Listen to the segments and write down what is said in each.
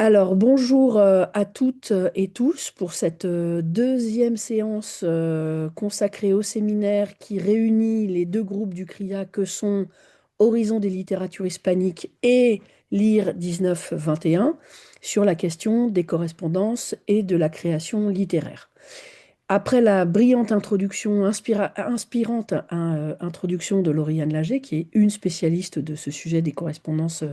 Alors, bonjour à toutes et tous pour cette deuxième séance consacrée au séminaire qui réunit les deux groupes du CRIA que sont Horizon des littératures hispaniques et Lire 19-21 sur la question des correspondances et de la création littéraire. Après la brillante introduction, inspirante introduction de Lauriane Lager, qui est une spécialiste de ce sujet des correspondances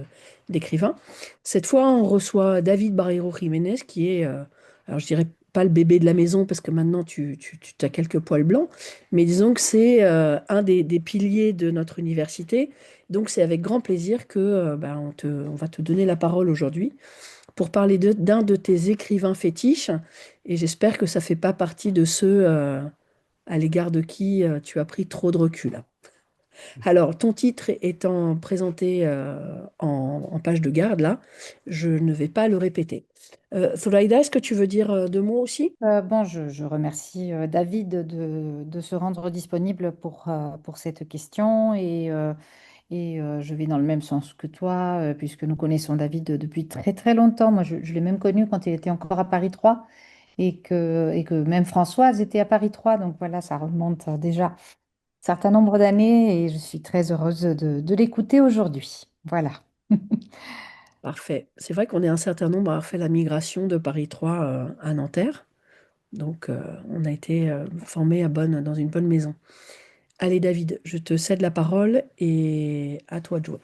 d'écrivains, cette fois on reçoit David Barreiro Jiménez, qui est, alors je dirais pas le bébé de la maison, parce que maintenant tu as quelques poils blancs, mais disons que c'est un des piliers de notre université. Donc c'est avec grand plaisir que on va te donner la parole aujourd'hui pour parler d'un de tes écrivains fétiches. Et j'espère que ça ne fait pas partie de ceux à l'égard de qui tu as pris trop de recul. Alors, ton titre étant présenté en page de garde, là, je ne vais pas le répéter. Zoraïda, est-ce que tu veux dire deux mots aussi? Je remercie David de se rendre disponible pour cette question et je vais dans le même sens que toi, puisque nous connaissons David depuis très très longtemps. Moi, je l'ai même connu quand il était encore à Paris 3 et que même Françoise était à Paris 3. Donc voilà, ça remonte déjà un certain nombre d'années et je suis très heureuse de l'écouter aujourd'hui. Voilà. Parfait. C'est vrai qu'on est un certain nombre à avoir fait la migration de Paris 3 à Nanterre. Donc, on a été formés dans une bonne maison. Allez, David, je te cède la parole et à toi de jouer.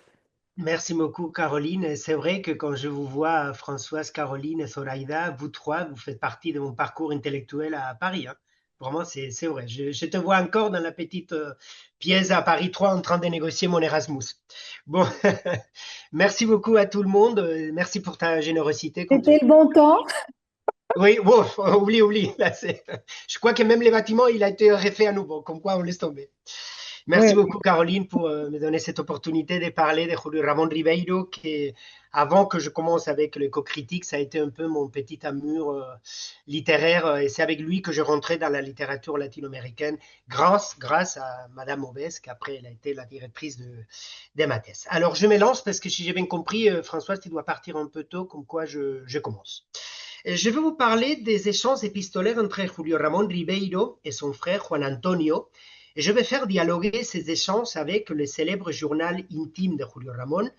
Merci beaucoup, Caroline. Et c'est vrai que quand je vous vois, Françoise, Caroline et Zoraïda, vous trois, vous faites partie de mon parcours intellectuel à Paris, hein. Vraiment, c'est vrai. Je te vois encore dans la petite pièce à Paris 3 en train de négocier mon Erasmus. Bon, merci beaucoup à tout le monde. Merci pour ta générosité, comme C'était toujours. le bon temps. Oui, bon, oublie. Là, je crois que même les bâtiments, il a été refait à nouveau, comme quoi on laisse tomber. Merci Oui. beaucoup, Caroline, pour me donner cette opportunité de parler de Julio Ramón Ribeiro, qui, avant que je commence avec l'éco-critique, ça a été un peu mon petit amour littéraire. Et c'est avec lui que je rentrais dans la littérature latino-américaine, grâce à Madame Aubès, qui après, elle a été la directrice de ma thèse. Alors, je me lance parce que si j'ai bien compris, Françoise, tu dois partir un peu tôt, comme quoi je commence. Je vais vous parler des échanges épistolaires entre Julio Ramón Ribeiro et son frère Juan Antonio. Et je vais faire dialoguer ces échanges avec le célèbre journal intime de Julio Ramón,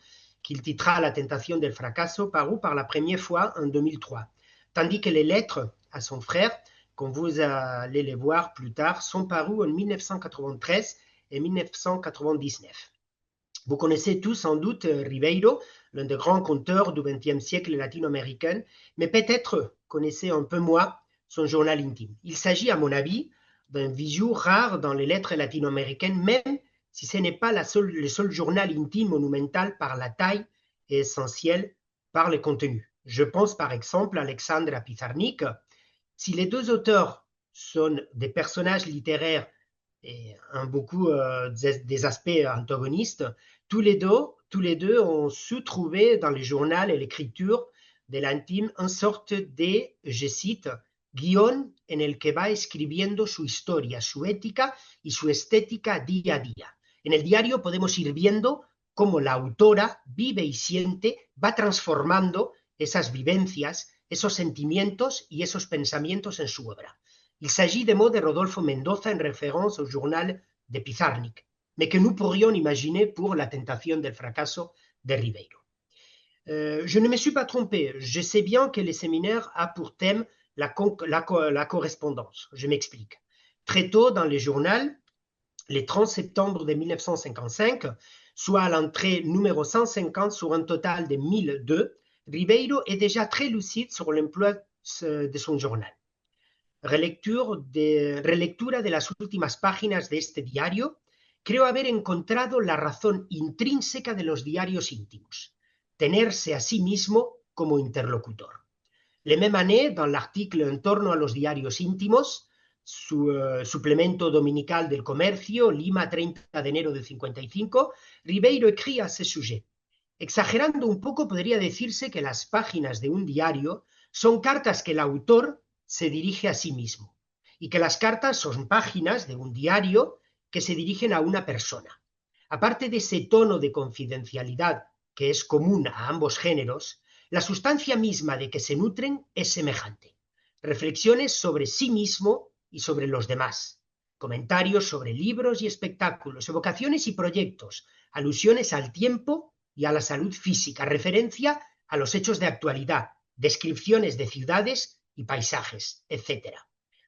qu'il titra La tentation del fracaso, paru par la première fois en 2003. Tandis que les lettres à son frère, comme vous allez les voir plus tard, sont parues en 1993 et 1999. Vous connaissez tous sans doute Ribeiro, l'un des grands conteurs du XXe siècle latino-américain, mais peut-être connaissez un peu moins son journal intime. Il s'agit, à mon avis, d'un bijou rare dans les lettres latino-américaines, même si ce n'est pas le seul journal intime monumental par la taille et essentiel par le contenu. Je pense par exemple à Alexandra Pizarnik. Si les deux auteurs sont des personnages littéraires et ont beaucoup des aspects antagonistes, tous les deux ont su trouver dans le journal et l'écriture de l'intime une sorte de, je cite, guión en el que va escribiendo su historia, su ética y su estética día a día. En el diario podemos ir viendo cómo la autora vive y siente, va transformando esas vivencias, esos sentimientos y esos pensamientos en su obra. Il s'agit des mots de Rodolfo Mendoza en référence au journal de Pizarnik, mais que nous pourrions imaginer pour La tentation del fracaso de Ribeiro. Je ne me suis pas trompé, je sais bien que le séminaire a pour thème la correspondance. Je m'explique. Très tôt dans le journal, le 30 septembre de 1955, soit à l'entrée numéro 150 sur un total de 1002, Ribeiro est déjà très lucide sur l'emploi de son journal. Relectura de las últimas páginas de este diario, creo haber encontrado la razón intrínseca de los diarios íntimos, tenerse a sí mismo como interlocutor. La même année, dans l'article en torno a los diarios íntimos, suplemento dominical del comercio, Lima, 30 de enero de 55, Ribeiro escribe a ese sujet. Exagerando un poco, podría decirse que las páginas de un diario son cartas que el autor se dirige a sí mismo y que las cartas son páginas de un diario que se dirigen a una persona. Aparte de ese tono de confidencialidad que es común a ambos géneros, La sustancia misma de que se nutren es semejante. Reflexiones sobre sí mismo y sobre los demás. Comentarios sobre libros y espectáculos, evocaciones y proyectos, alusiones al tiempo y a la salud física, referencia a los hechos de actualidad, descripciones de ciudades y paisajes, etc.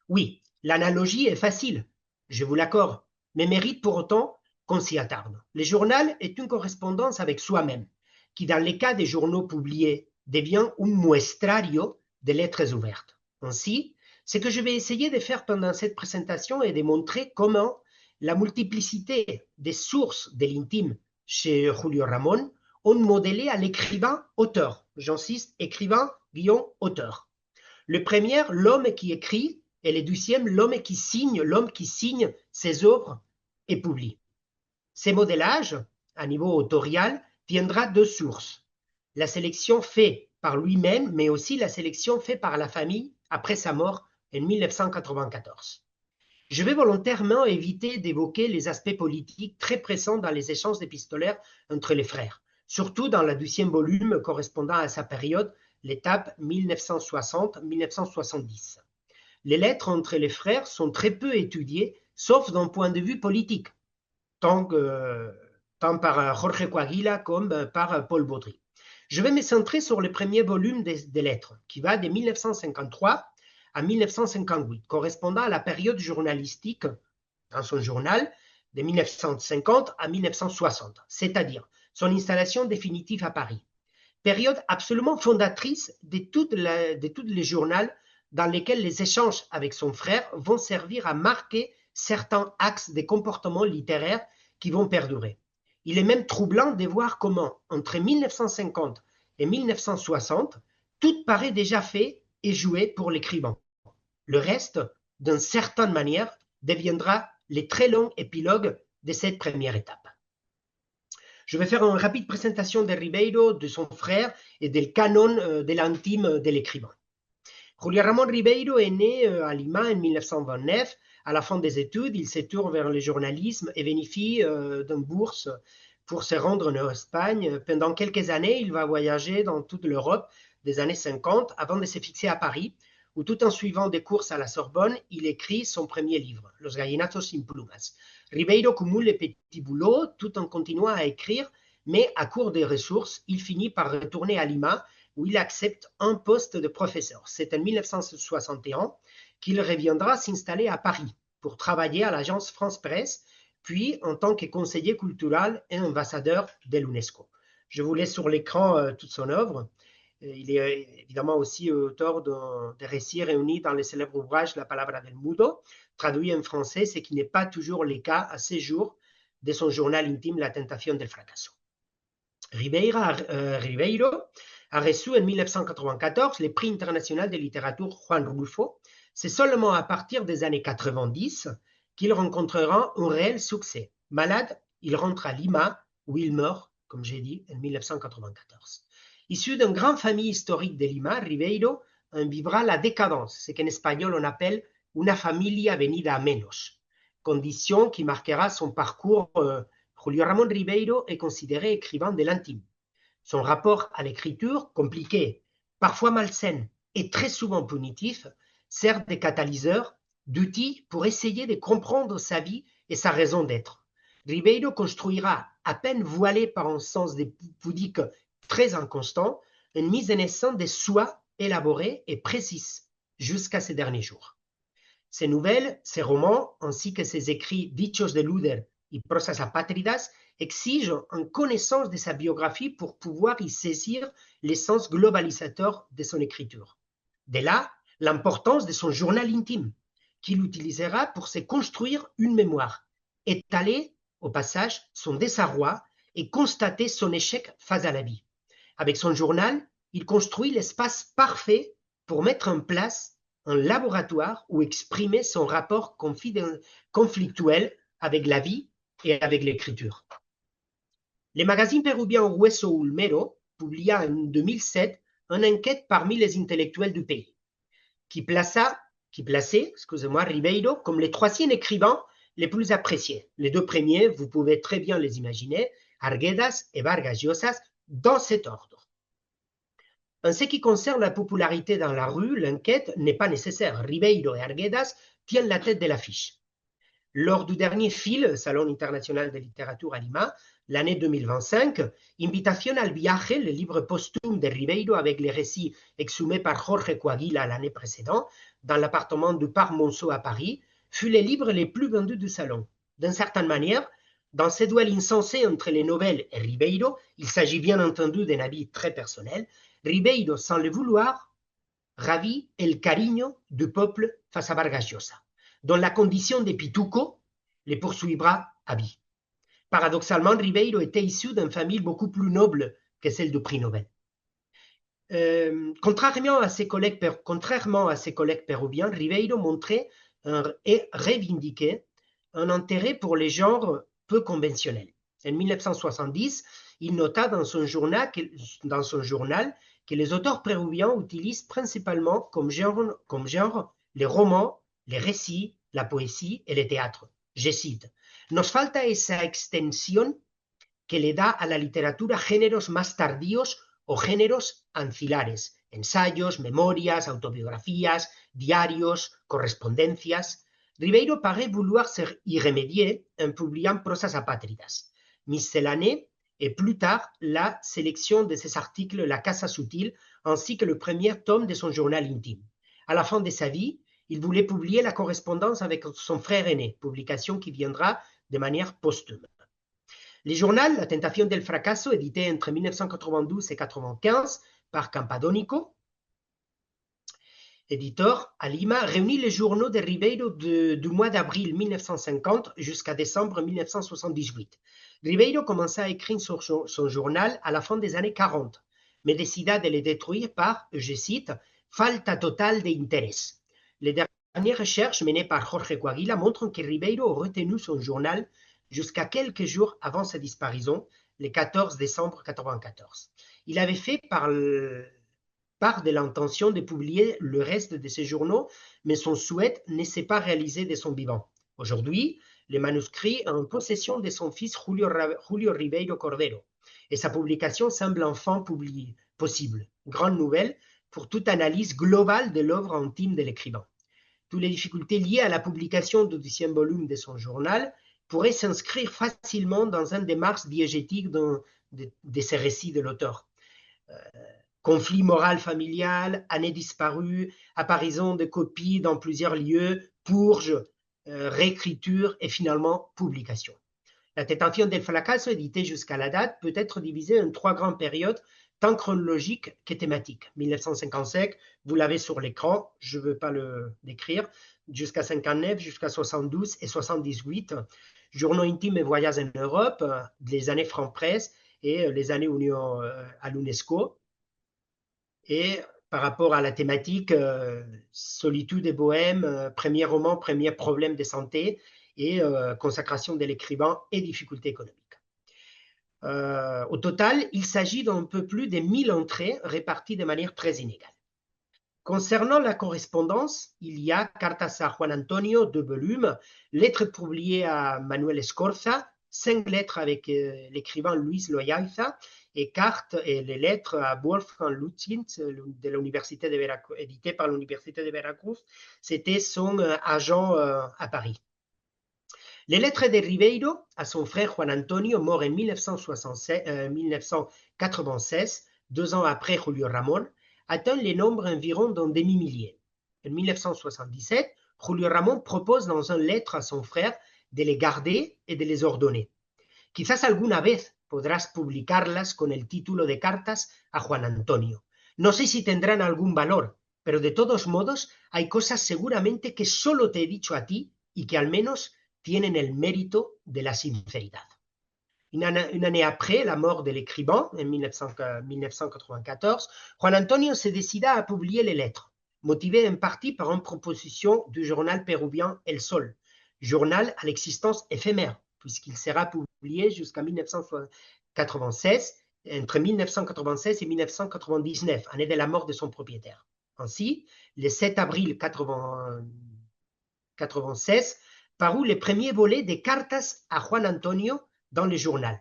Oui, l'analogie est facile, je vous l'accorde, mais mérite pour autant qu'on s'y attarde. Le journal est une correspondance avec soi-même, qui dans les cas des journaux publiés devient un muestrario de lettres ouvertes. Ainsi, ce que je vais essayer de faire pendant cette présentation est de montrer comment la multiplicité des sources de l'intime chez Julio Ramón ont modélé à l'écrivain-auteur. J'insiste, écrivain-auteur. Le premier, l'homme qui écrit, et le deuxième, l'homme qui signe ses œuvres et publie. Ces modélages, à niveau autorial, tiendra de sources. La sélection faite par lui-même, mais aussi la sélection faite par la famille après sa mort en 1994. Je vais volontairement éviter d'évoquer les aspects politiques très présents dans les échanges épistolaires entre les frères, surtout dans le deuxième volume correspondant à sa période, l'étape 1960-1970. Les lettres entre les frères sont très peu étudiées, sauf d'un point de vue politique, tant par Jorge Coahuila comme par Paul Baudry. Je vais me centrer sur le premier volume des lettres, qui va de 1953 à 1958, correspondant à la période journalistique dans son journal de 1950 à 1960, c'est-à-dire son installation définitive à Paris. Période absolument fondatrice de tous les journaux dans lesquels les échanges avec son frère vont servir à marquer certains axes de comportement littéraire qui vont perdurer. Il est même troublant de voir comment, entre 1950 et 1960, tout paraît déjà fait et joué pour l'écrivain. Le reste, d'une certaine manière, deviendra les très longs épilogues de cette première étape. Je vais faire une rapide présentation de Ribeiro, de son frère et du canon de l'intime de l'écrivain. Julio Ramón Ribeiro est né à Lima en 1929. À la fin des études, il se tourne vers le journalisme et bénéficie d'une bourse pour se rendre en Espagne. Pendant quelques années, il va voyager dans toute l'Europe des années 50 avant de se fixer à Paris, où tout en suivant des cours à la Sorbonne, il écrit son premier livre, Los Gallinazos sin plumas. Ribeiro cumule les petits boulots tout en continuant à écrire, mais à court de ressources, il finit par retourner à Lima, où il accepte un poste de professeur. C'est en 1961 qu'il reviendra s'installer à Paris pour travailler à l'agence France Presse, puis en tant que conseiller culturel et ambassadeur de l'UNESCO. Je vous laisse sur l'écran toute son œuvre. Il est évidemment aussi auteur de récits réunis dans le célèbre ouvrage La Palabra del Mudo, traduit en français, ce qui n'est pas toujours le cas à ces jours de son journal intime La Tentación del Fracaso. Ribeiro a reçu en 1994 le prix international de littérature Juan Rulfo. C'est seulement à partir des années 90 qu'il rencontrera un réel succès. Malade, il rentre à Lima, où il meurt, comme j'ai dit, en 1994. Issu d'une grande famille historique de Lima, Ribeiro en vivra la décadence, ce qu'en espagnol on appelle una familia venida a menos, condition qui marquera son parcours. Julio Ramón Ribeiro est considéré écrivain de l'intime. Son rapport à l'écriture, compliqué, parfois malsain et très souvent punitif, sert de catalyseur, d'outil pour essayer de comprendre sa vie et sa raison d'être. Ribeiro construira, à peine voilé par un sens de pudique très inconstant, une mise en scène de soi élaborée et précise jusqu'à ses derniers jours. Ses nouvelles, ses romans, ainsi que ses écrits Dichos de Luder et Prosas apátridas exigent une connaissance de sa biographie pour pouvoir y saisir l'essence globalisateur de son écriture. De là, l'importance de son journal intime, qu'il utilisera pour se construire une mémoire, étaler au passage son désarroi et constater son échec face à la vie. Avec son journal, il construit l'espace parfait pour mettre en place un laboratoire où exprimer son rapport conflictuel avec la vie et avec l'écriture. Le magazine péruvien Hueso Ulmero publia en 2007 une enquête parmi les intellectuels du pays, qui plaçait Ribeiro comme le troisième écrivain les plus appréciés. Les deux premiers, vous pouvez très bien les imaginer, Arguedas et Vargas Llosa, dans cet ordre. En ce qui concerne la popularité dans la rue, l'enquête n'est pas nécessaire. Ribeiro et Arguedas tiennent la tête de l'affiche. Lors du dernier FIL, Salon international de littérature à Lima, l'année 2025, Invitación al Viaje, le livre posthume de Ribeiro avec les récits exhumés par Jorge Coaguila l'année précédente, dans l'appartement du Parc Monceau à Paris, fut le livre les plus vendus du salon. D'une certaine manière, dans ce duel insensé entre les nouvelles et Ribeiro, il s'agit bien entendu d'un avis très personnel, Ribeiro, sans le vouloir, ravit el cariño du peuple face à Vargas Llosa, dont la condition de pituco les poursuivra à vie. Paradoxalement, Ribeiro était issu d'une famille beaucoup plus noble que celle du prix Nobel. Contrairement à ses collègues péruviens, Ribeiro montrait et revendiquait un intérêt pour les genres peu conventionnels. En 1970, il nota dans son journal que les auteurs péruviens utilisent principalement comme genre les romans, les récits, la poésie et le théâtre. Je cite, nos falta esa extensión que le da a la literatura géneros más tardíos o géneros ancilares, ensayos, memorias, autobiografías, diarios, correspondencias. Ribeiro paraît vouloir y remédier en publiant Prosas apátridas, miscellanée et plus tard la sélection de ses articles La Casa Sutil ainsi que le premier tome de son journal intime. À la fin de sa vie, il voulait publier la correspondance avec son frère aîné, publication qui viendra de manière posthume. Le journal La Tentación del Fracaso, édité entre 1992 et 1995 par Campadónico, éditeur à Lima, réunit les journaux de Ribeiro du mois d'avril 1950 jusqu'à décembre 1978. Ribeiro commença à écrire sur son journal à la fin des années 40, mais décida de le détruire par, je cite, falta total de interés. Les dernières recherches menées par Jorge Coaguila montrent que Ribeiro aurait tenu son journal jusqu'à quelques jours avant sa disparition, le 14 décembre 1994. Il avait fait part de l'intention de publier le reste de ses journaux, mais son souhait ne s'est pas réalisé de son vivant. Aujourd'hui, le manuscrit est en possession de son fils Julio Ribeiro Cordero, et sa publication semble enfin possible. Grande nouvelle pour toute analyse globale de l'œuvre intime de l'écrivain. Toutes les difficultés liées à la publication du 10e volume de son journal pourrait s'inscrire facilement dans une démarche diégétique de ces récits de l'auteur. Conflit moral familial, années disparues, apparition de copies dans plusieurs lieux, purge, réécriture et finalement publication. La Tentación del Fracaso, éditée jusqu'à la date, peut être divisée en 3 grandes périodes, tant chronologiques que thématiques. 1955, vous l'avez sur l'écran, je ne veux pas le décrire, jusqu'à 59, jusqu'à 72 et 78, journaux intimes et voyages en Europe, les années Franc-Presse et les années Union à l'UNESCO. Et par rapport à la thématique, solitude et bohème, premier roman, premier problème de santé et consacration de l'écrivain et difficultés économiques. Au total, il s'agit d'un peu plus de 1000 entrées réparties de manière très inégale. Concernant la correspondance, il y a Cartas a Juan Antonio, 2 volumes, lettres publiées à Manuel Escorza, 5 lettres avec l'écrivain Luis Loaiza, et cartes et les lettres à Wolfgang Lutzins de l'université de Veracruz, édité par l'université de Veracruz. C'était son agent à Paris. Les lettres de Ribeiro à son frère Juan Antonio, mort en 1996, 2 ans après Julio Ramón, atteint les nombres environ d'un demi-millier. En 1977, Julio Ramón propose dans une lettre à son frère de les garder et de les ordonner. Quizás alguna vez podrás publicarlas con el título de Cartas a Juan Antonio. No sé si tendrán algún valor, pero de todos modos hay cosas seguramente que solo te he dicho a ti y que al menos tienen el mérito de la sinceridad. Une année après la mort de l'écrivain, en 1994, Juan Antonio se décida à publier les lettres, motivé en partie par une proposition du journal péruvien El Sol, journal à l'existence éphémère, puisqu'il sera publié jusqu'à 1996, entre 1996 et 1999, année de la mort de son propriétaire. Ainsi, le 7 avril 1996, parut le premier volet de Cartas a Juan Antonio dans le journal.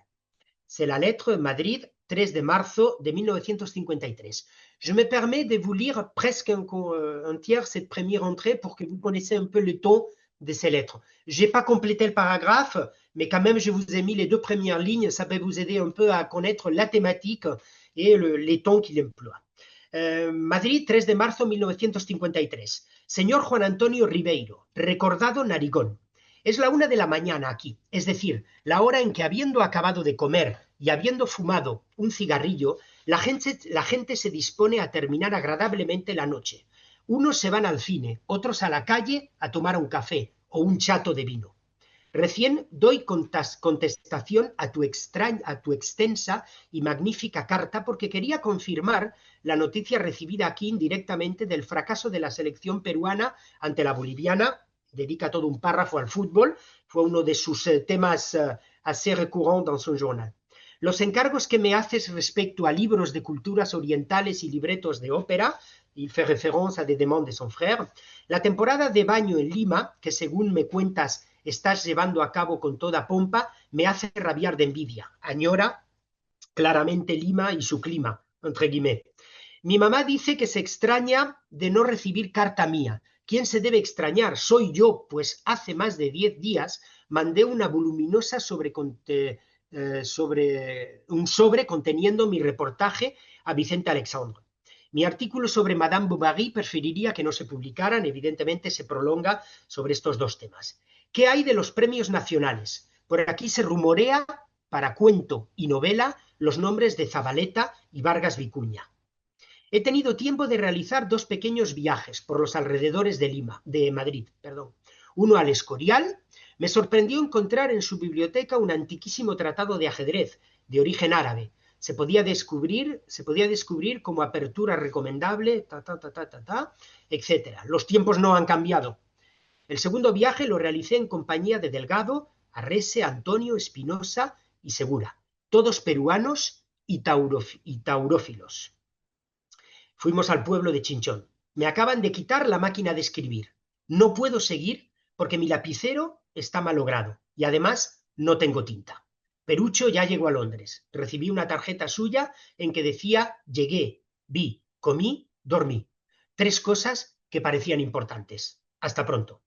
C'est la lettre Madrid 3 de marzo de 1953. Je me permets de vous lire presque un tiers cette première entrée pour que vous connaissiez un peu le ton de ces lettres. Je n'ai pas complété le paragraphe, mais quand même, je vous ai mis les 2 premières lignes. Ça peut vous aider un peu à connaître la thématique et les tons qu'il emploie. Madrid, 3 de marzo 1953. Señor Juan Antonio Ribeiro, recordado narigón. Es la 1 de la mañana aquí, es decir, la hora en que habiendo acabado de comer y habiendo fumado un cigarrillo, la gente se dispone a terminar agradablemente la noche. Unos se van al cine, otros a la calle a tomar un café o un chato de vino. Recién doy contestación a tu extensa y magnífica carta porque quería confirmar la noticia recibida aquí indirectamente del fracaso de la selección peruana ante la boliviana. Dedica todo un párrafo al fútbol, fue uno de sus temas assez recurrents dans son journal. Los encargos que me haces respecto a libros de culturas orientales y libretos de ópera, il fait référence à des demandes de son frère, la temporada de baño en Lima, que según me cuentas estás llevando a cabo con toda pompa, me hace rabiar de envidia. Añora claramente Lima y su clima, entre guillemets. Mi mamá dice que se extraña de no recibir carta mía. ¿Quién se debe extrañar? Soy yo, pues hace más de 10 días mandé una voluminosa un sobre conteniendo mi reportaje a Vicente Alexandre. Mi artículo sobre Madame Bovary preferiría que no se publicaran, evidentemente se prolonga sobre estos 2 temas. ¿Qué hay de los premios nacionales? Por aquí se rumorea, para cuento y novela, los nombres de Zabaleta y Vargas Vicuña. He tenido tiempo de realizar 2 pequeños viajes por los alrededores de Madrid. Uno al Escorial. Me sorprendió encontrar en su biblioteca un antiquísimo tratado de ajedrez de origen árabe. Se podía descubrir como apertura recomendable, etc. Los tiempos no han cambiado. El segundo viaje lo realicé en compañía de Delgado, Arrese, Antonio, Espinosa y Segura, todos peruanos y taurófilos. Fuimos al pueblo de Chinchón. Me acaban de quitar la máquina de escribir. No puedo seguir porque mi lapicero está malogrado y además no tengo tinta. Perucho ya llegó a Londres. Recibí una tarjeta suya en que decía llegué, vi, comí, dormí. 3 cosas que parecían importantes. Hasta pronto.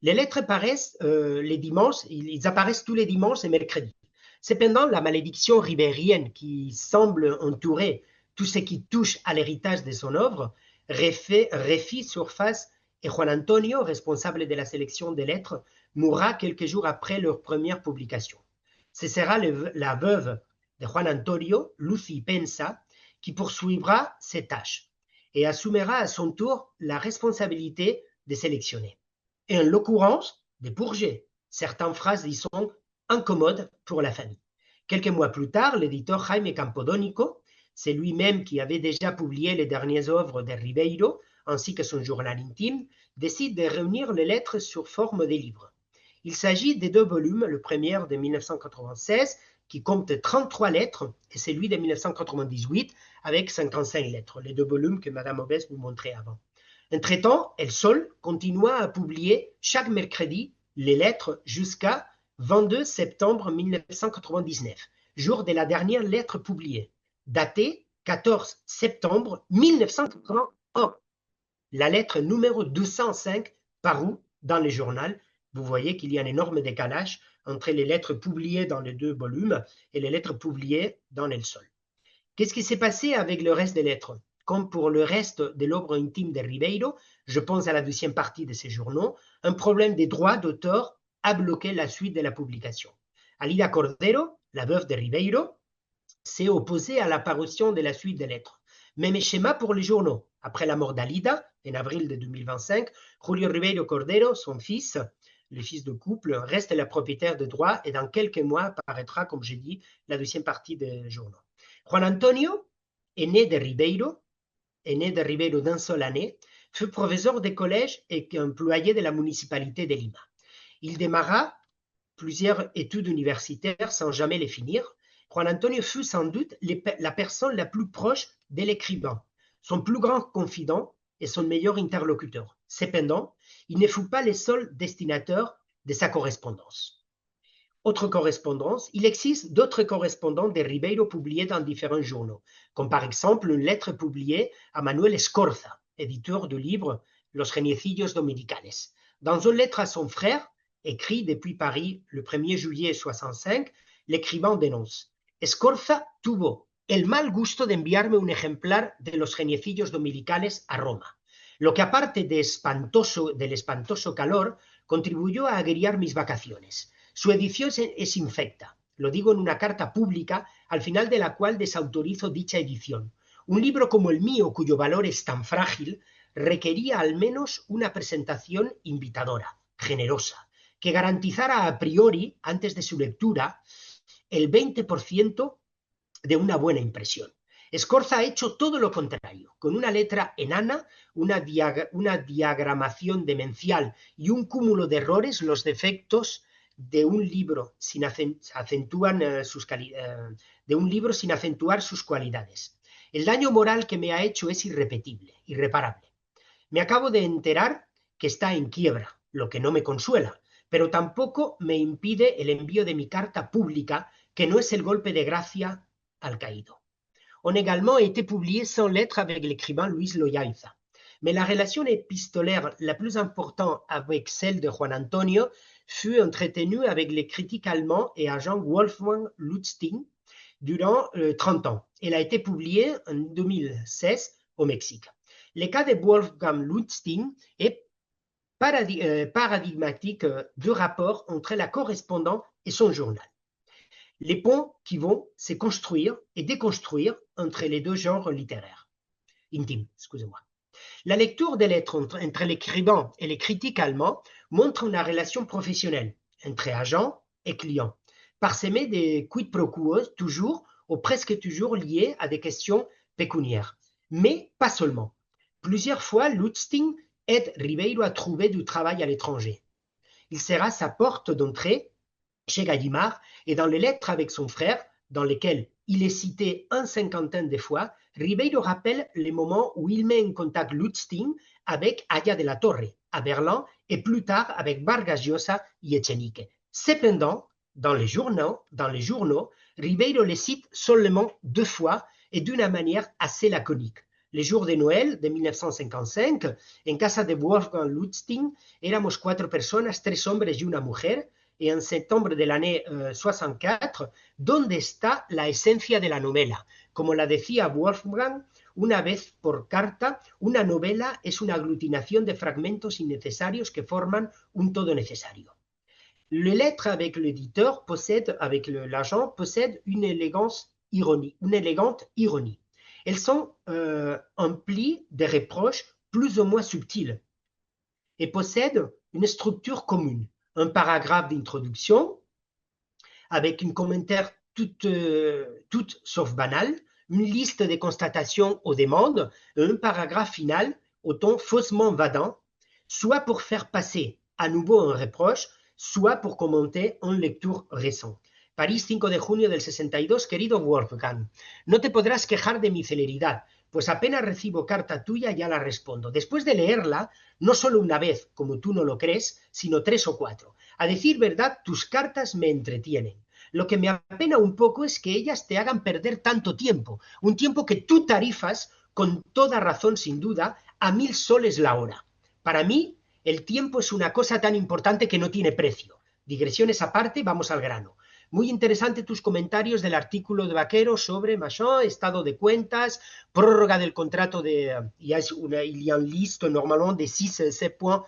Les lettres apparaissent les dimanches, ils apparaissent tous les dimanches et mercredis. Cependant, la malédiction ribérienne qui semble entourer tout ce qui touche à l'héritage de son œuvre refit surface et Juan Antonio, responsable de la sélection des lettres, mourra quelques jours après leur première publication. Ce sera la veuve de Juan Antonio, Lucy Pensa, qui poursuivra ces tâches et assumera à son tour la responsabilité de sélectionner. Et en l'occurrence, des Bourget. Certaines phrases y sont incommodes pour la famille. Quelques mois plus tard, l'éditeur Jaime Campodónico, c'est lui-même qui avait déjà publié les dernières œuvres de Ribeiro, ainsi que son journal intime, décide de réunir les lettres sur forme de livres. Il s'agit de 2 volumes, le premier de 1996, qui compte 33 lettres, et celui de 1998, avec 55 lettres, les 2 volumes que Madame Obès vous montrait avant. Entre-temps, El Sol continua à publier chaque mercredi les lettres jusqu'à 22 septembre 1999, jour de la dernière lettre publiée, datée 14 septembre 1981. La lettre numéro 205 parut dans le journal. Vous voyez qu'il y a un énorme décalage entre les lettres publiées dans les 2 volumes et les lettres publiées dans El Sol. Qu'est-ce qui s'est passé avec le reste des lettres? Comme pour le reste de l'œuvre intime de Ribeiro, je pense à la 2e partie de ces journaux, un problème des droits d'auteur a bloqué la suite de la publication. Alida Cordero, la veuve de Ribeiro, s'est opposée à la parution de la suite des lettres. Même schéma pour les journaux. Après la mort d'Alida, en avril de 2025, Julio Ribeiro Cordero, son fils, le fils de couple, reste la propriétaire de droits et dans quelques mois apparaîtra, comme j'ai dit, la 2e partie des journaux. Juan Antonio est né de Ribeiro d'une seule année, fut professeur de collège et employé de la municipalité de Lima. Il démarra plusieurs études universitaires sans jamais les finir. Juan Antonio fut sans doute la personne la plus proche de l'écrivain, son plus grand confident et son meilleur interlocuteur. Cependant, il ne fut pas le seul destinataire de sa correspondance. Autre correspondance, il existe d'autres correspondances de Ribeiro publiées dans différents journaux, comme par exemple une lettre publiée à Manuel Escorza, éditeur du livre Los Geniecillos Dominicales. Dans une lettre à son frère, écrit depuis Paris le 1er juillet 65, l'écrivain dénonce: Escorza tuvo el mal gusto de enviarme un ejemplar de Los Geniecillos Dominicales a Roma, lo que aparte del espantoso calor, contribuyó a agriar mis vacaciones. Su edición es infecta, lo digo en una carta pública, al final de la cual desautorizo dicha edición. Un libro como el mío, cuyo valor es tan frágil, requería al menos una presentación invitadora, generosa, que garantizara a priori, antes de su lectura, el 20% de una buena impresión. Escorza ha hecho todo lo contrario, con una letra enana, una diagramación demencial y un cúmulo de errores. Los defectos de un libro sin acentuar sus cualidades. El daño moral que me ha hecho es irreparable. Me acabo de enterar que está en quiebra, lo que no me consuela, pero tampoco me impide el envío de mi carta pública, que no es el golpe de gracia al caído. On a également été publié 100 lettres avec l'écrivain Luis Loaiza. Mais la relation épistolaire la plus importante avec celle de Juan Antonio fut entretenue avec les critiques allemands et agent Wolfgang Lustig durant 30 ans. Elle a été publiée en 2016 au Mexique. Le cas de Wolfgang Lustig est paradigmatique du rapport entre la correspondante et son journal. Les ponts qui vont se construire et déconstruire entre les deux genres littéraires. Intimes, excusez-moi. La lecture des lettres entre l'écrivain et les critiques allemands montre une relation professionnelle entre agent et client, parsemée de quid pro quo toujours ou presque toujours liés à des questions pécuniaires. Mais pas seulement. Plusieurs fois, Lustig aide Ribeiro à trouver du travail à l'étranger. Il sera sa porte d'entrée chez Gallimard, et dans les lettres avec son frère, dans lesquelles il est cité une cinquantaine de fois, Ribeiro rappelle les moments où il met en contact Lustig avec Aya de la Torre, à Berlin, et plus tard avec Vargas Llosa et Echenique. Cependant, dans les journaux, Ribeiro les cite seulement 2 fois et d'une manière assez laconique. Les jours de Noël de 1955, en casa de Wolfgang Lustig, éramos 4 personas, 3 hombres y una mujer, et en septembre de l'année 64, ¿dónde está la esencia de la novela? Como la decía Wolfgang una vez por carta, una novela es una aglutinación de fragmentos innecesarios que forman un todo necesario. Les lettres avec l'éditeur avec l'agent possèdent une élégante ironie. Elles sont emplies de reproches plus ou moins subtils et possèdent une structure commune. Un paragraphe d'introduction avec un commentaire tout sauf banal, une liste de constatations aux demandes et un paragraphe final au ton faussement vadant, soit pour faire passer à nouveau un reproche, soit pour commenter une lecture récente. París, 5 de junio del 62, querido Wolfgang, no te podrás quejar de mi celeridad, pues apenas recibo carta tuya ya la respondo. Después de leerla, no solo una vez, como tú no lo crees, sino 3 o 4. A decir verdad, tus cartas me entretienen. Lo que me apena un poco es que ellas te hagan perder tanto tiempo, un tiempo que tú tarifas, con toda razón sin duda, a 1000 soles la hora. Para mí, el tiempo es una cosa tan importante que no tiene precio. Digresiones aparte, vamos al grano. Muy interesante tus comentarios del artículo de Vaquero sobre Machin, estado de cuentas, prórroga del contrato de... Il y a une liste normalement de 7 points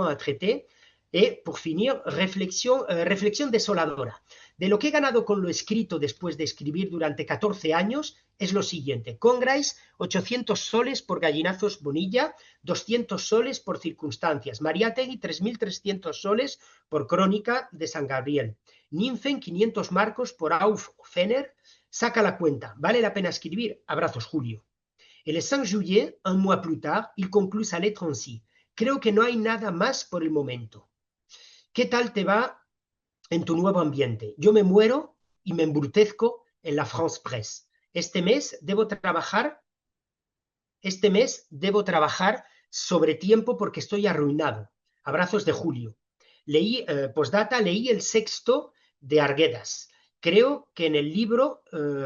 à traiter. Et pour finir, reflexión desoladora. De lo que he ganado con lo escrito después de escribir durante 14 años es lo siguiente. Congrais, 800 soles por Gallinazos Bonilla, 200 soles por Circunstancias. Mariátegui, 3.300 soles por Crónica de San Gabriel. Ninfen, 500 marcos por Auf Fener. Saca la cuenta. Vale la pena escribir. Abrazos, Julio. El 5 juillet, un mois plus tard, il conclut sa lettre ainsi. Creo que no hay nada más por el momento. ¿Qué tal te va en tu nuevo ambiente? Yo me muero y me embrutezco en la France Presse. Este mes debo trabajar sobre tiempo porque estoy arruinado. Abrazos de Julio. Postdata, leí el sexto de Arguedas. Creo que en el libro,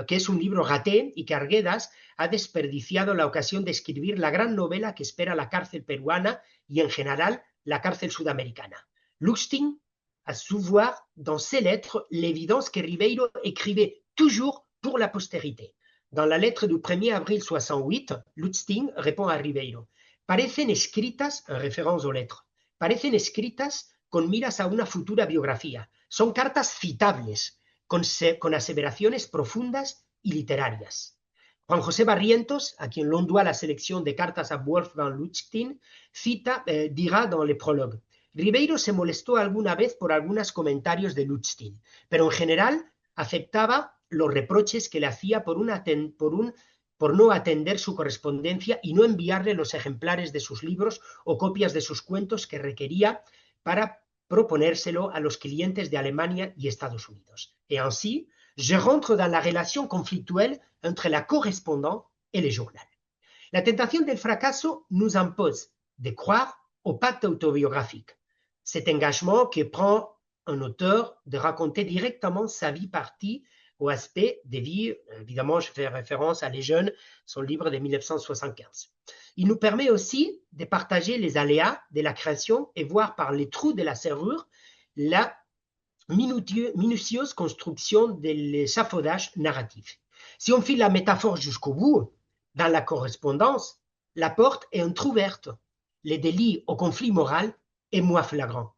que es un libro raté y que Arguedas ha desperdiciado la ocasión de escribir la gran novela que espera la cárcel peruana y en general la cárcel sudamericana. Luchtin a su voir dans ses lettres l'évidence que Ribeiro écrivait toujours pour la postérité. Dans la lettre du 1er avril 68, Luchtin répond à Ribeiro: parecen escritas, en référence aux lettres, parecen escritas con miras a una futura biografía. Son cartas citables, con aseveraciones profundas y literarias. Juan José Barrientos, a quien l'on doit la selección de cartas a Wolfgang Luchtin, dirá dans le prologue: Ribeiro se molestó alguna vez por algunos comentarios de Luchtin, pero en general aceptaba los reproches que le hacía por no atender su correspondencia y no enviarle los ejemplares de sus libros o copias de sus cuentos que requería para proponérselo a los clientes de Alemania y Estados Unidos. Et ainsi, je rentre dans la relation conflictuelle entre la correspondant et le journal. La tentación del fracaso nous impose de croire au pacte autobiographique, cet engagement que prend un auteur de raconter directement sa vie partie au aspect de vie. Évidemment, je fais référence à Les Jeunes, son livre de 1975. Il nous permet aussi de partager les aléas de la création et voir par les trous de la serrure la minutieuse construction de l'échafaudage narratif. Si on file la métaphore jusqu'au bout, dans la correspondance, la porte est entr'ouverte. Le délit au conflit moral est moins flagrant.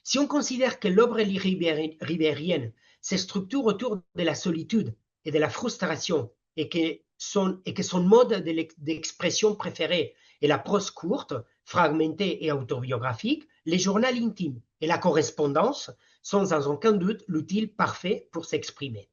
Si on considère que l'œuvre ribérienne se structure autour de la solitude et de la frustration et que son mode d'expression préféré est la prose courte, fragmentée et autobiographique, les journaux intimes et la correspondance sont sans aucun doute l'outil parfait pour s'exprimer.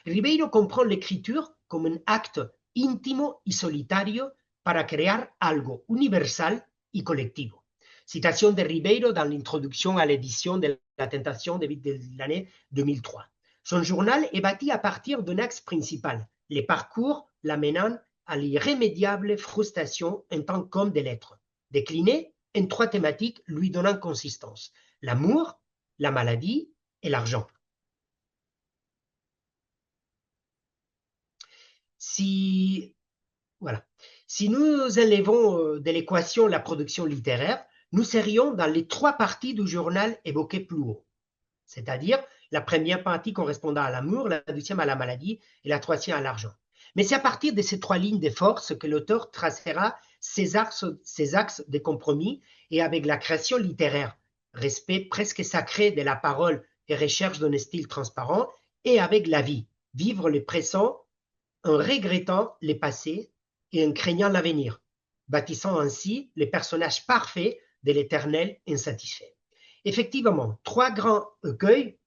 Ribeiro comprend l'écriture comme un acte íntimo y solitario para crear algo universal y colectivo. Citation de Ribeiro dans l'introduction à l'édition de La Tentation de l'année 2003. Son journal est bâti à partir d'un axe principal, les parcours l'amenant à l'irrémédiable frustration en tant qu'homme de lettres, décliné en 3 thématiques lui donnant consistance: l'amour, la maladie et l'argent. Si nous élevons de l'équation la production littéraire, nous serions dans les 3 parties du journal évoquées plus haut, c'est-à-dire la première partie correspondant à l'amour, la deuxième à la maladie et la troisième à l'argent. Mais c'est à partir de ces 3 lignes de force que l'auteur tracera ses axes de compromis et avec la création littéraire, respect presque sacré de la parole et recherche d'un style transparent, et avec la vie, vivre le présent en regrettant le passé et en craignant l'avenir, bâtissant ainsi les personnages parfaits de l'éternel insatisfait. Effectivement, 3 grands